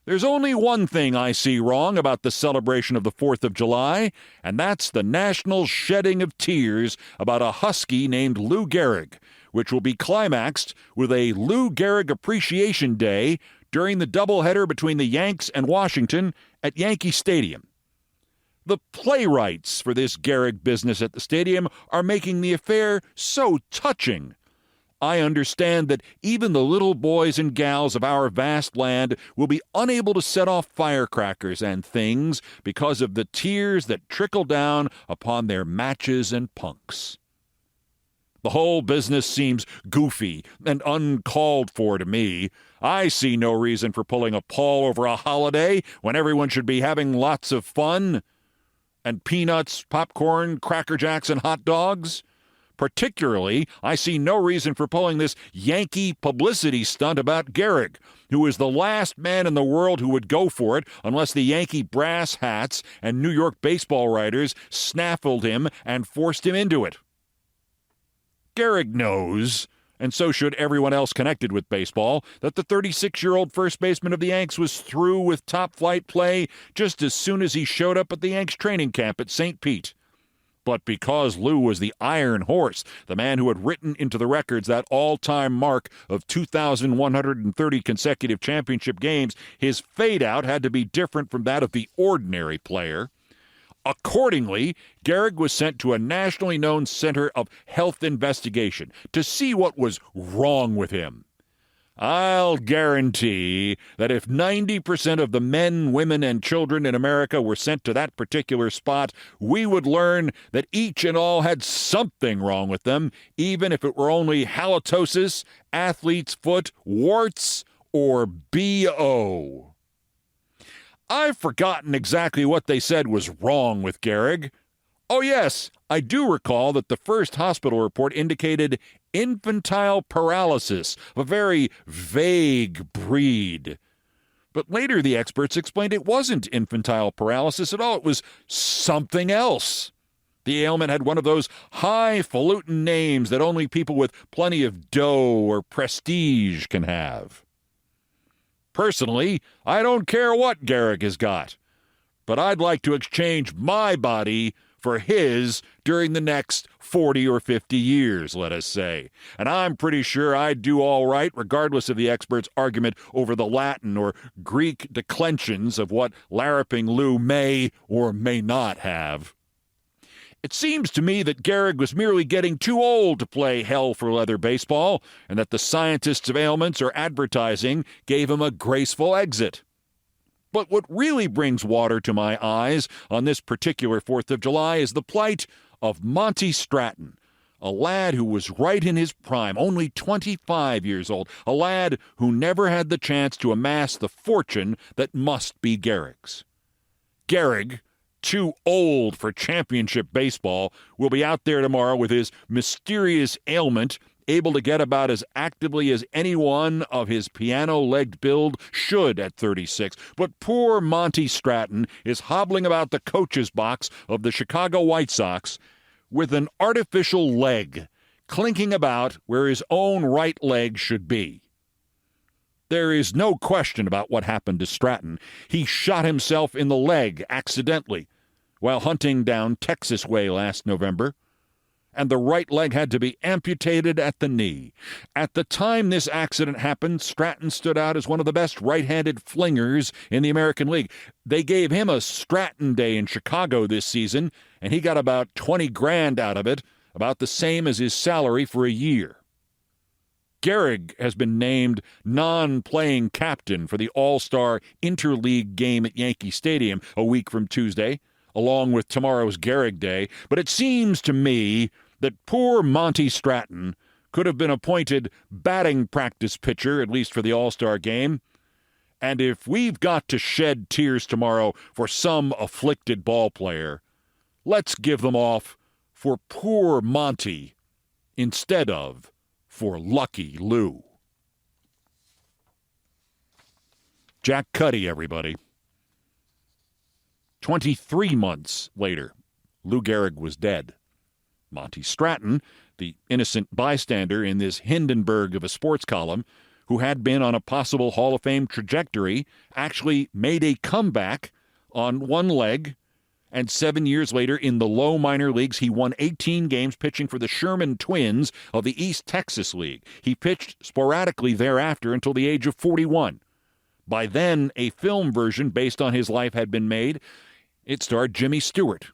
There's only one thing I see wrong about the celebration of the 4th of July, and that's the national shedding of tears about a husky named Lou Gehrig, which will be climaxed with a Lou Gehrig Appreciation Day during the doubleheader between the Yanks and Washington at Yankee Stadium. The playwrights for this Gehrig business at the stadium are making the affair so touching. I understand that even the little boys and gals of our vast land will be unable to set off firecrackers and things because of the tears that trickle down upon their matches and punks. The whole business seems goofy and uncalled for to me. I see no reason for pulling a pall over a holiday when everyone should be having lots of fun. And peanuts, popcorn, Cracker Jacks, and hot dogs. Particularly, I see no reason for pulling this Yankee publicity stunt about Gehrig, who is the last man in the world who would go for it unless the Yankee brass hats and New York baseball writers snaffled him and forced him into it. Gehrig knows, and so should everyone else connected with baseball, that the 36-year-old first baseman of the Yanks was through with top-flight play just as soon as he showed up at the Yanks training camp at St. Pete. But because Lou was the Iron Horse, the man who had written into the records that all-time mark of 2,130 consecutive championship games, his fade-out had to be different from that of the ordinary player. Accordingly, Gehrig was sent to a nationally known center of health investigation to see what was wrong with him. I'll guarantee that if 90% of the men, women, and children in America were sent to that particular spot, we would learn that each and all had something wrong with them, even if it were only halitosis, athlete's foot, warts, or BO. I've forgotten exactly what they said was wrong with Gehrig. Oh, yes, I do recall that the first hospital report indicated infantile paralysis, a very vague breed. But later the experts explained it wasn't infantile paralysis at all. It was something else. The ailment had one of those highfalutin names that only people with plenty of dough or prestige can have. Personally, I don't care what Gehrig has got, but I'd like to exchange my body for his during the next 40 or 50 years, let us say. And I'm pretty sure I'd do all right, regardless of the experts' argument over the Latin or Greek declensions of what larraping Lou may or may not have. It seems to me that Gehrig was merely getting too old to play hell-for-leather baseball, and that the scientists of ailments or advertising gave him a graceful exit. But what really brings water to my eyes on this particular 4th of July is the plight of Monty Stratton, a lad who was right in his prime, only 25 years old, a lad who never had the chance to amass the fortune that must be Gehrig's. Gehrig, too old for championship baseball, will be out there tomorrow with his mysterious ailment, able to get about as actively as anyone of his piano-legged build should at 36. But poor Monty Stratton is hobbling about the coach's box of the Chicago White Sox with an artificial leg, clinking about where his own right leg should be. There is no question about what happened to Stratton. He shot himself in the leg accidentally while hunting down Texas way last November, and the right leg had to be amputated at the knee. At the time this accident happened, Stratton stood out as one of the best right-handed flingers in the American League. They gave him a Stratton Day in Chicago this season, and he got about $20,000 out of it, about the same as his salary for a year. Gehrig has been named non-playing captain for the All-Star Interleague game at Yankee Stadium a week from Tuesday, along with tomorrow's Gehrig Day. But it seems to me that poor Monty Stratton could have been appointed batting practice pitcher, at least for the All-Star game. And if we've got to shed tears tomorrow for some afflicted ball player, let's give them off for poor Monty instead of for Lucky Lou. Jack Cuddy, everybody. 23 months later, Lou Gehrig was dead. Monty Stratton, the innocent bystander in this Hindenburg of a sports column, who had been on a possible Hall of Fame trajectory, actually made a comeback on one leg, and 7 years later in the low minor leagues, he won 18 games pitching for the Sherman Twins of the East Texas League. He pitched sporadically thereafter until the age of 41. By then, a film version based on his life had been made. It starred Jimmy Stewart.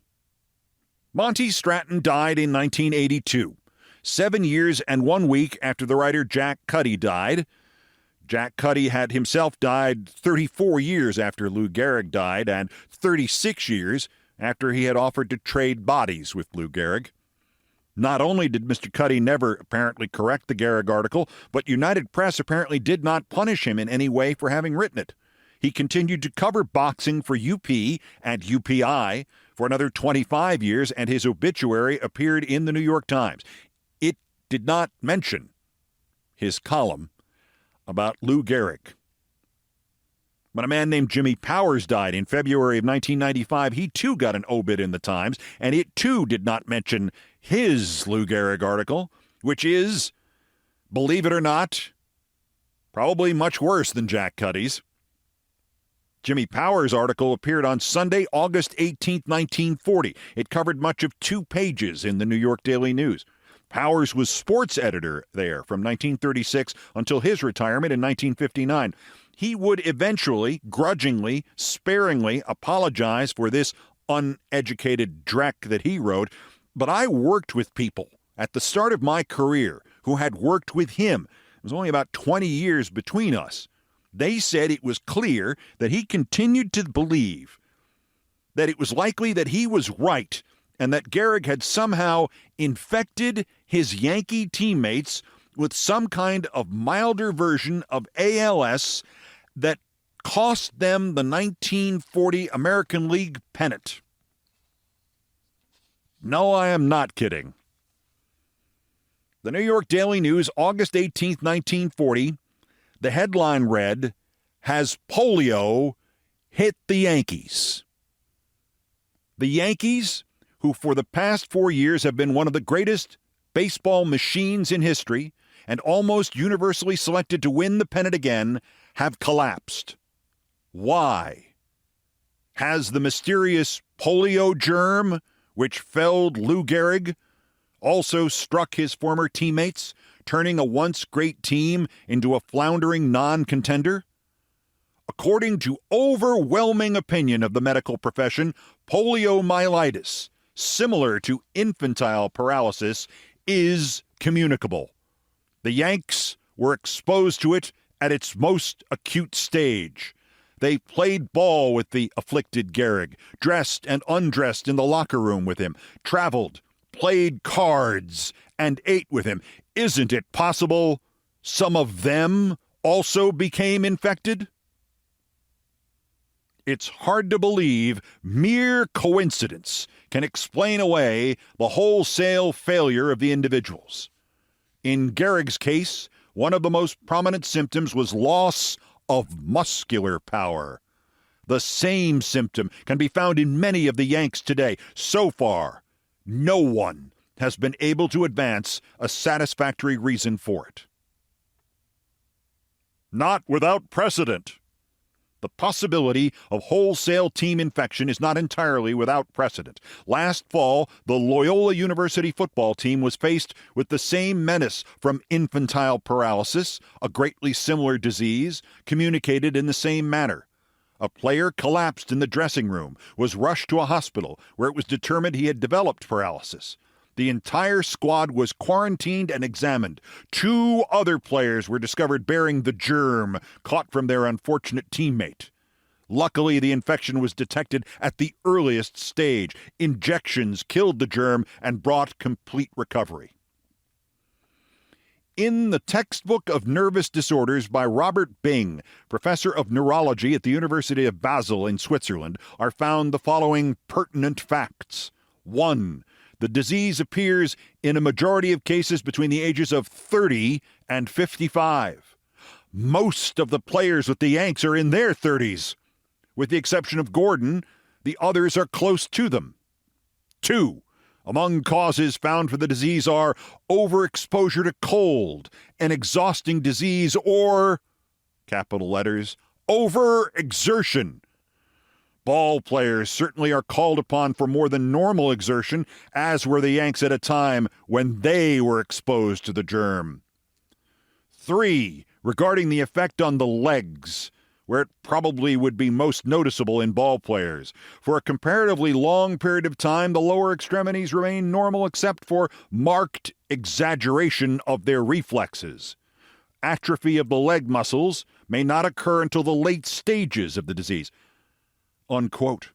Monty Stratton died in 1982, 7 years and 1 week after the writer Jack Cuddy died. Jack Cuddy had himself died 34 years after Lou Gehrig died, and 36 years after he had offered to trade bodies with Lou Gehrig. Not only did Mr. Cuddy never apparently correct the Gehrig article, but United Press apparently did not punish him in any way for having written it. He continued to cover boxing for UP and UPI for another 25 years, and his obituary appeared in the New York Times. It did not mention his column about Lou Gehrig. When a man named Jimmy Powers died in February of 1995, he too got an obit in the Times, and it too did not mention his Lou Gehrig article, which is, believe it or not, probably much worse than Jack Cuddy's. Jimmy Powers' article appeared on Sunday, August 18, 1940. It covered much of 2 pages in the New York Daily News. Powers was sports editor there from 1936 until his retirement in 1959. He would eventually, grudgingly, sparingly apologize for this uneducated dreck that he wrote, but I worked with people at the start of my career who had worked with him. It was only about 20 years between us. They said it was clear that he continued to believe that it was likely that he was right and that Gehrig had somehow infected his Yankee teammates with some kind of milder version of ALS that cost them the 1940 American League pennant. No, I am not kidding. The New York Daily News, August 18, 1940, the headline read, "Has polio hit the Yankees?" The Yankees, who for the past 4 years have been one of the greatest baseball machines in history and almost universally selected to win the pennant again, have collapsed. Why? Has the mysterious polio germ, which felled Lou Gehrig, also struck his former teammates, turning a once great team into a floundering non-contender? According to overwhelming opinion of the medical profession, poliomyelitis, similar to infantile paralysis, is communicable. The Yanks were exposed to it at its most acute stage. They played ball with the afflicted Gehrig, dressed and undressed in the locker room with him, traveled, played cards, and ate with him. Isn't it possible some of them also became infected? It's hard to believe mere coincidence can explain away the wholesale failure of the individuals. In Gehrig's case, one of the most prominent symptoms was loss of muscular power. The same symptom can be found in many of the Yanks today. So far, no one has been able to advance a satisfactory reason for it. Not without precedent. The possibility of wholesale team infection is not entirely without precedent. Last fall, the Loyola University football team was faced with the same menace from infantile paralysis, a greatly similar disease, communicated in the same manner. A player collapsed in the dressing room, was rushed to a hospital where it was determined he had developed paralysis. The entire squad was quarantined and examined. 2 other players were discovered bearing the germ caught from their unfortunate teammate. Luckily, the infection was detected at the earliest stage. Injections killed the germ and brought complete recovery. In the Textbook of Nervous Disorders by Robert Bing, professor of neurology at the University of Basel in Switzerland, are found the following pertinent facts. 1. The disease appears in a majority of cases between the ages of 30 and 55. Most of the players with the Yanks are in their 30s. With the exception of Gordon, the others are close to them. 2. Among causes found for the disease are overexposure to cold, an exhausting disease, or, capital letters, overexertion. Ball players certainly are called upon for more than normal exertion, as were the Yanks at a time when they were exposed to the germ. 3. Regarding the effect on the legs, where it probably would be most noticeable in ball players. For a comparatively long period of time, the lower extremities remain normal except for marked exaggeration of their reflexes. Atrophy of the leg muscles may not occur until the late stages of the disease. Unquote.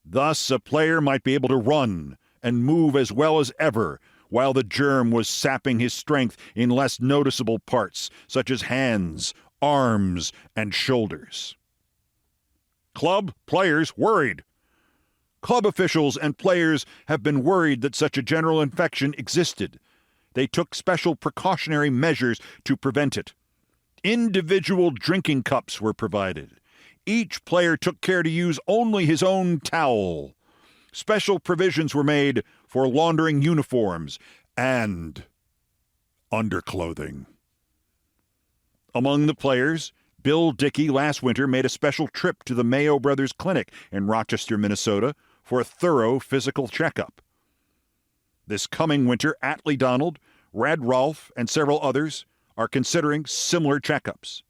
Thus, a player might be able to run and move as well as ever, while the germ was sapping his strength in less noticeable parts, such as hands, arms, and shoulders. Club players worried. Club officials and players have been worried that such a general infection existed. They took special precautionary measures to prevent it. Individual drinking cups were provided. Each player took care to use only his own towel. Special provisions were made for laundering uniforms and underclothing. Among the players, Bill Dickey last winter made a special trip to the Mayo Brothers Clinic in Rochester, Minnesota, for a thorough physical checkup. This coming winter, Atlee Donald, Red Rolfe, and several others are considering similar checkups.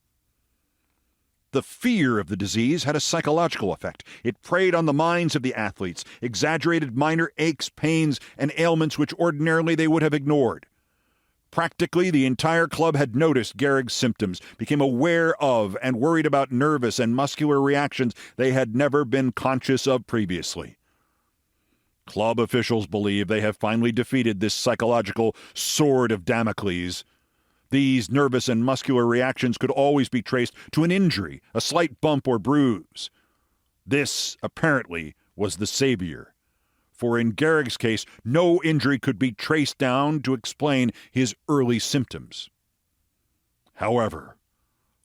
The fear of the disease had a psychological effect. It preyed on the minds of the athletes, exaggerated minor aches, pains, and ailments which ordinarily they would have ignored. Practically, the entire club had noticed Gehrig's symptoms, became aware of, and worried about nervous and muscular reactions they had never been conscious of previously. Club officials believe they have finally defeated this psychological sword of Damocles. These nervous and muscular reactions could always be traced to an injury, a slight bump or bruise. This, apparently, was the savior. For in Gehrig's case, no injury could be traced down to explain his early symptoms. However,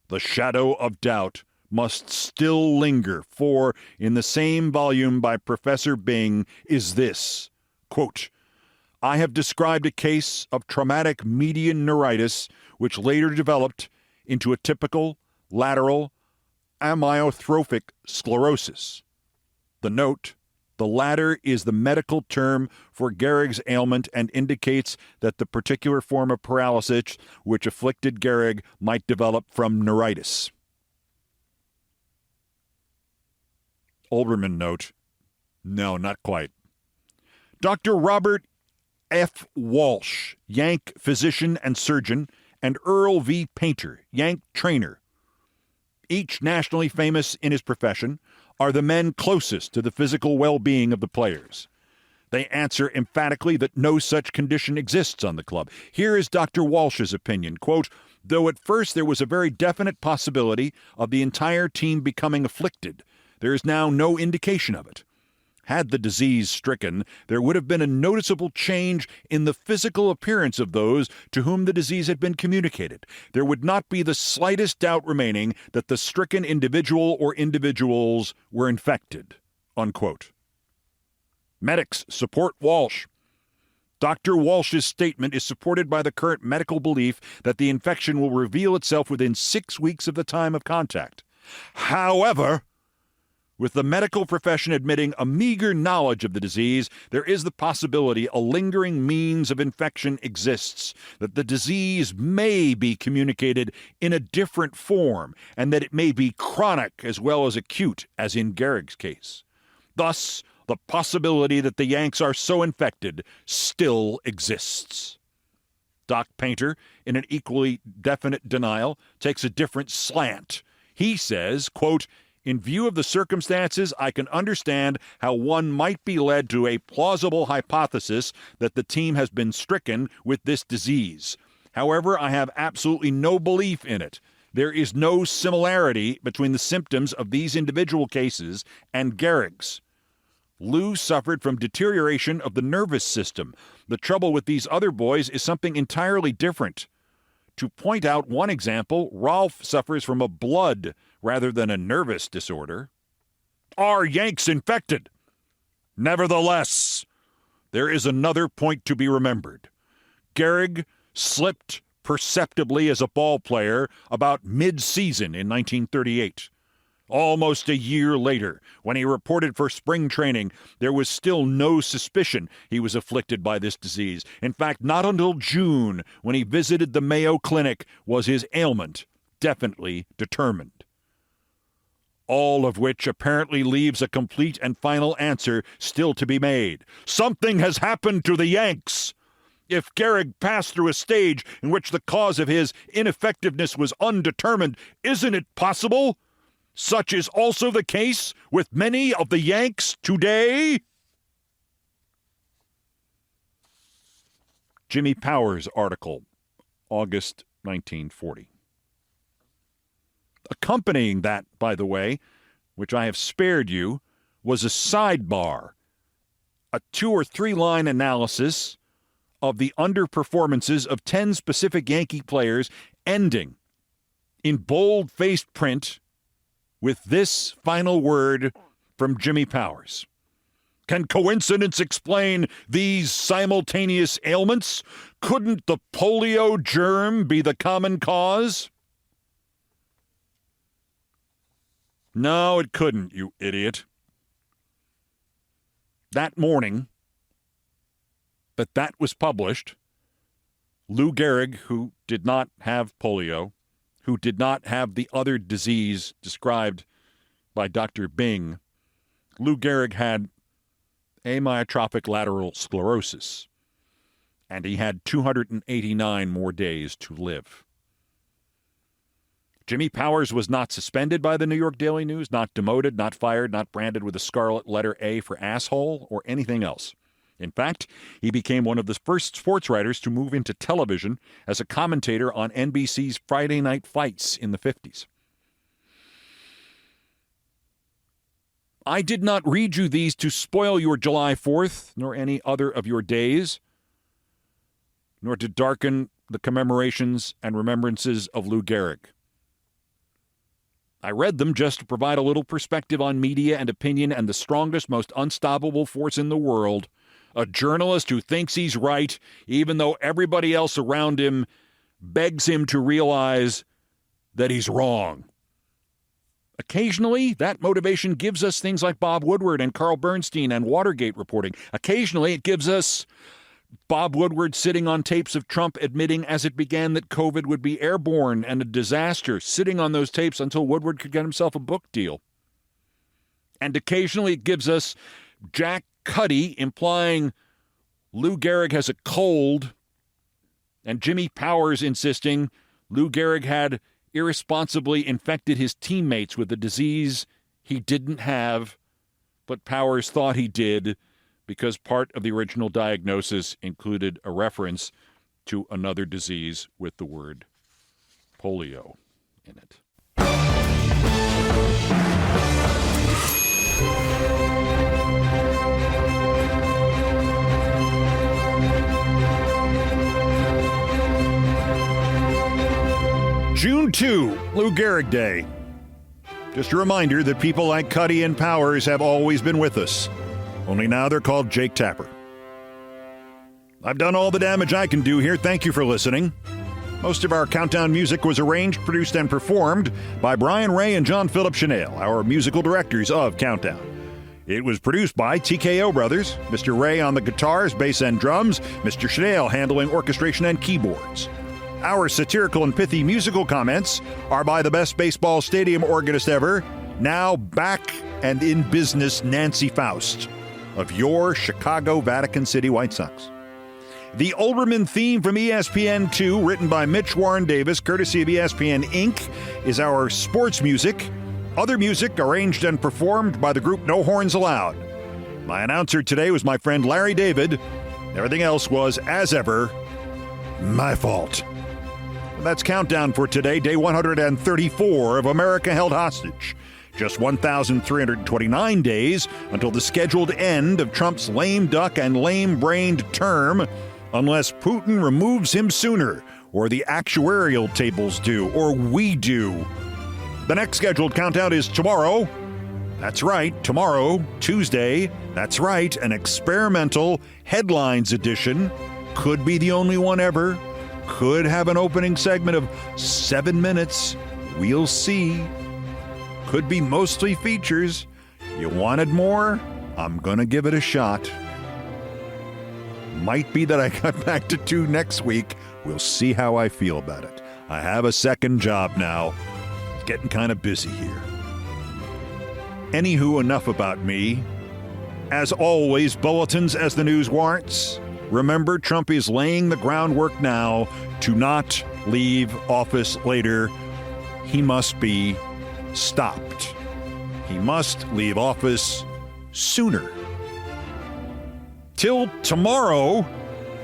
the shadow of doubt must still linger, for in the same volume by Professor Bing is this, quote, I have described a case of traumatic median neuritis which later developed into a typical lateral amyotrophic sclerosis. The note, the latter is the medical term for Gehrig's ailment and indicates that the particular form of paralysis which afflicted Gehrig might develop from neuritis. Olbermann note, no, not quite. Dr. Robert F. Walsh, Yank physician and surgeon, and Earl V. Painter, Yank trainer, each nationally famous in his profession, are the men closest to the physical well-being of the players. They answer emphatically that no such condition exists on the club. Here is Dr. Walsh's opinion, quote, though at first there was a very definite possibility of the entire team becoming afflicted, there is now no indication of it. Had the disease stricken, there would have been a noticeable change in the physical appearance of those to whom the disease had been communicated. There would not be the slightest doubt remaining that the stricken individual or individuals were infected. Unquote. Medics support Walsh. Dr. Walsh's statement is supported by the current medical belief that the infection will reveal itself within 6 weeks of the time of contact. However, with the medical profession admitting a meager knowledge of the disease, there is the possibility a lingering means of infection exists, that the disease may be communicated in a different form, and that it may be chronic as well as acute, as in Gehrig's case. Thus, the possibility that the Yanks are so infected still exists. Doc Painter, in an equally definite denial, takes a different slant. He says, quote, "In view of the circumstances, I can understand how one might be led to a plausible hypothesis that the team has been stricken with this disease. However, I have absolutely no belief in it. There is no similarity between the symptoms of these individual cases and Gehrig's. Lou suffered from deterioration of the nervous system. The trouble with these other boys is something entirely different. To point out one example, Rolf suffers from a blood rather than a nervous disorder. Are Yanks infected? Nevertheless, there is another point to be remembered. Gehrig slipped perceptibly as a ball player about mid-season in 1938. Almost a year later, when he reported for spring training, there was still no suspicion he was afflicted by this disease. In fact, not until June, when he visited the Mayo Clinic, was his ailment definitely determined. All of which apparently leaves a complete and final answer still to be made. Something has happened to the Yanks. If Gehrig passed through a stage in which the cause of his ineffectiveness was undetermined, isn't it possible such is also the case with many of the Yanks today? Jimmy Powers article, August 1940. Accompanying that, by the way, which I have spared you, was a sidebar, a 2 or 3 line analysis of the underperformances of 10 specific Yankee players, ending in bold-faced print with this final word from Jimmy Powers. Can coincidence explain these simultaneous ailments? Couldn't the polio germ be the common cause? No, it couldn't, you idiot. That morning that was published, Lou Gehrig, who did not have polio, who did not have the other disease described by Dr. Bing, Lou Gehrig had amyotrophic lateral sclerosis, and he had 289 more days to live. Jimmy Powers was not suspended by the New York Daily News, not demoted, not fired, not branded with a scarlet letter A for asshole, or anything else. In fact, he became one of the first sports writers to move into television as a commentator on NBC's Friday Night Fights in the 50s. I did not read you these to spoil your July 4th, nor any other of your days, nor to darken the commemorations and remembrances of Lou Gehrig. I read them just to provide a little perspective on media and opinion and the strongest, most unstoppable force in the world, a journalist who thinks he's right, even though everybody else around him begs him to realize that he's wrong. Occasionally, that motivation gives us things like Bob Woodward and Carl Bernstein and Watergate reporting. Occasionally, it gives us Bob Woodward sitting on tapes of Trump admitting as it began that COVID would be airborne and a disaster, sitting on those tapes until Woodward could get himself a book deal. And occasionally, it gives us Jack Cuddy implying Lou Gehrig has a cold, and Jimmy Powers insisting Lou Gehrig had irresponsibly infected his teammates with a disease he didn't have, but Powers thought he did because part of the original diagnosis included a reference to another disease with the word polio in it. June 2, Lou Gehrig Day. Just a reminder that people like Cuddy and Powers have always been with us. Only now they're called Jake Tapper. I've done all the damage I can do here. Thank you for listening. Most of our countdown music was arranged, produced, and performed by Brian Ray and John Philip Chanel, our musical directors of Countdown. It was produced by TKO Brothers, Mr. Ray on the guitars, bass, and drums, Mr. Chanel handling orchestration and keyboards. Our satirical and pithy musical comments are by the best baseball stadium organist ever, now back and in business, Nancy Faust, of your Chicago Vatican City White Sox. The Olbermann theme from ESPN2, written by Mitch Warren Davis, courtesy of ESPN Inc., is our sports music. Other music arranged and performed by the group No Horns Allowed. My announcer today was my friend Larry David. Everything else was, as ever, my fault. That's Countdown for today, day 134 of America Held Hostage. Just 1,329 days until the scheduled end of Trump's lame duck and lame-brained term, unless Putin removes him sooner, or the actuarial tables do, or we do. The next scheduled countdown is tomorrow. That's right, tomorrow, Tuesday. That's right, an experimental headlines edition. Could be the only one ever. Could have an opening segment of 7 minutes. We'll see. Could be mostly features. You wanted more? I'm going to give it a shot. Might be that I cut back to 2 next week. We'll see how I feel about it. I have a second job now. It's getting kind of busy here. Anywho, enough about me. As always, bulletins as the news warrants. Remember, Trump is laying the groundwork now to not leave office later. He must be stopped. He must leave office sooner. Till tomorrow,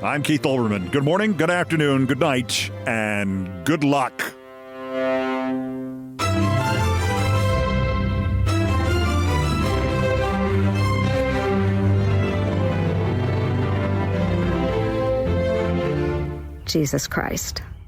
I'm Keith Olbermann. Good morning, good afternoon, good night, and good luck. Jesus Christ.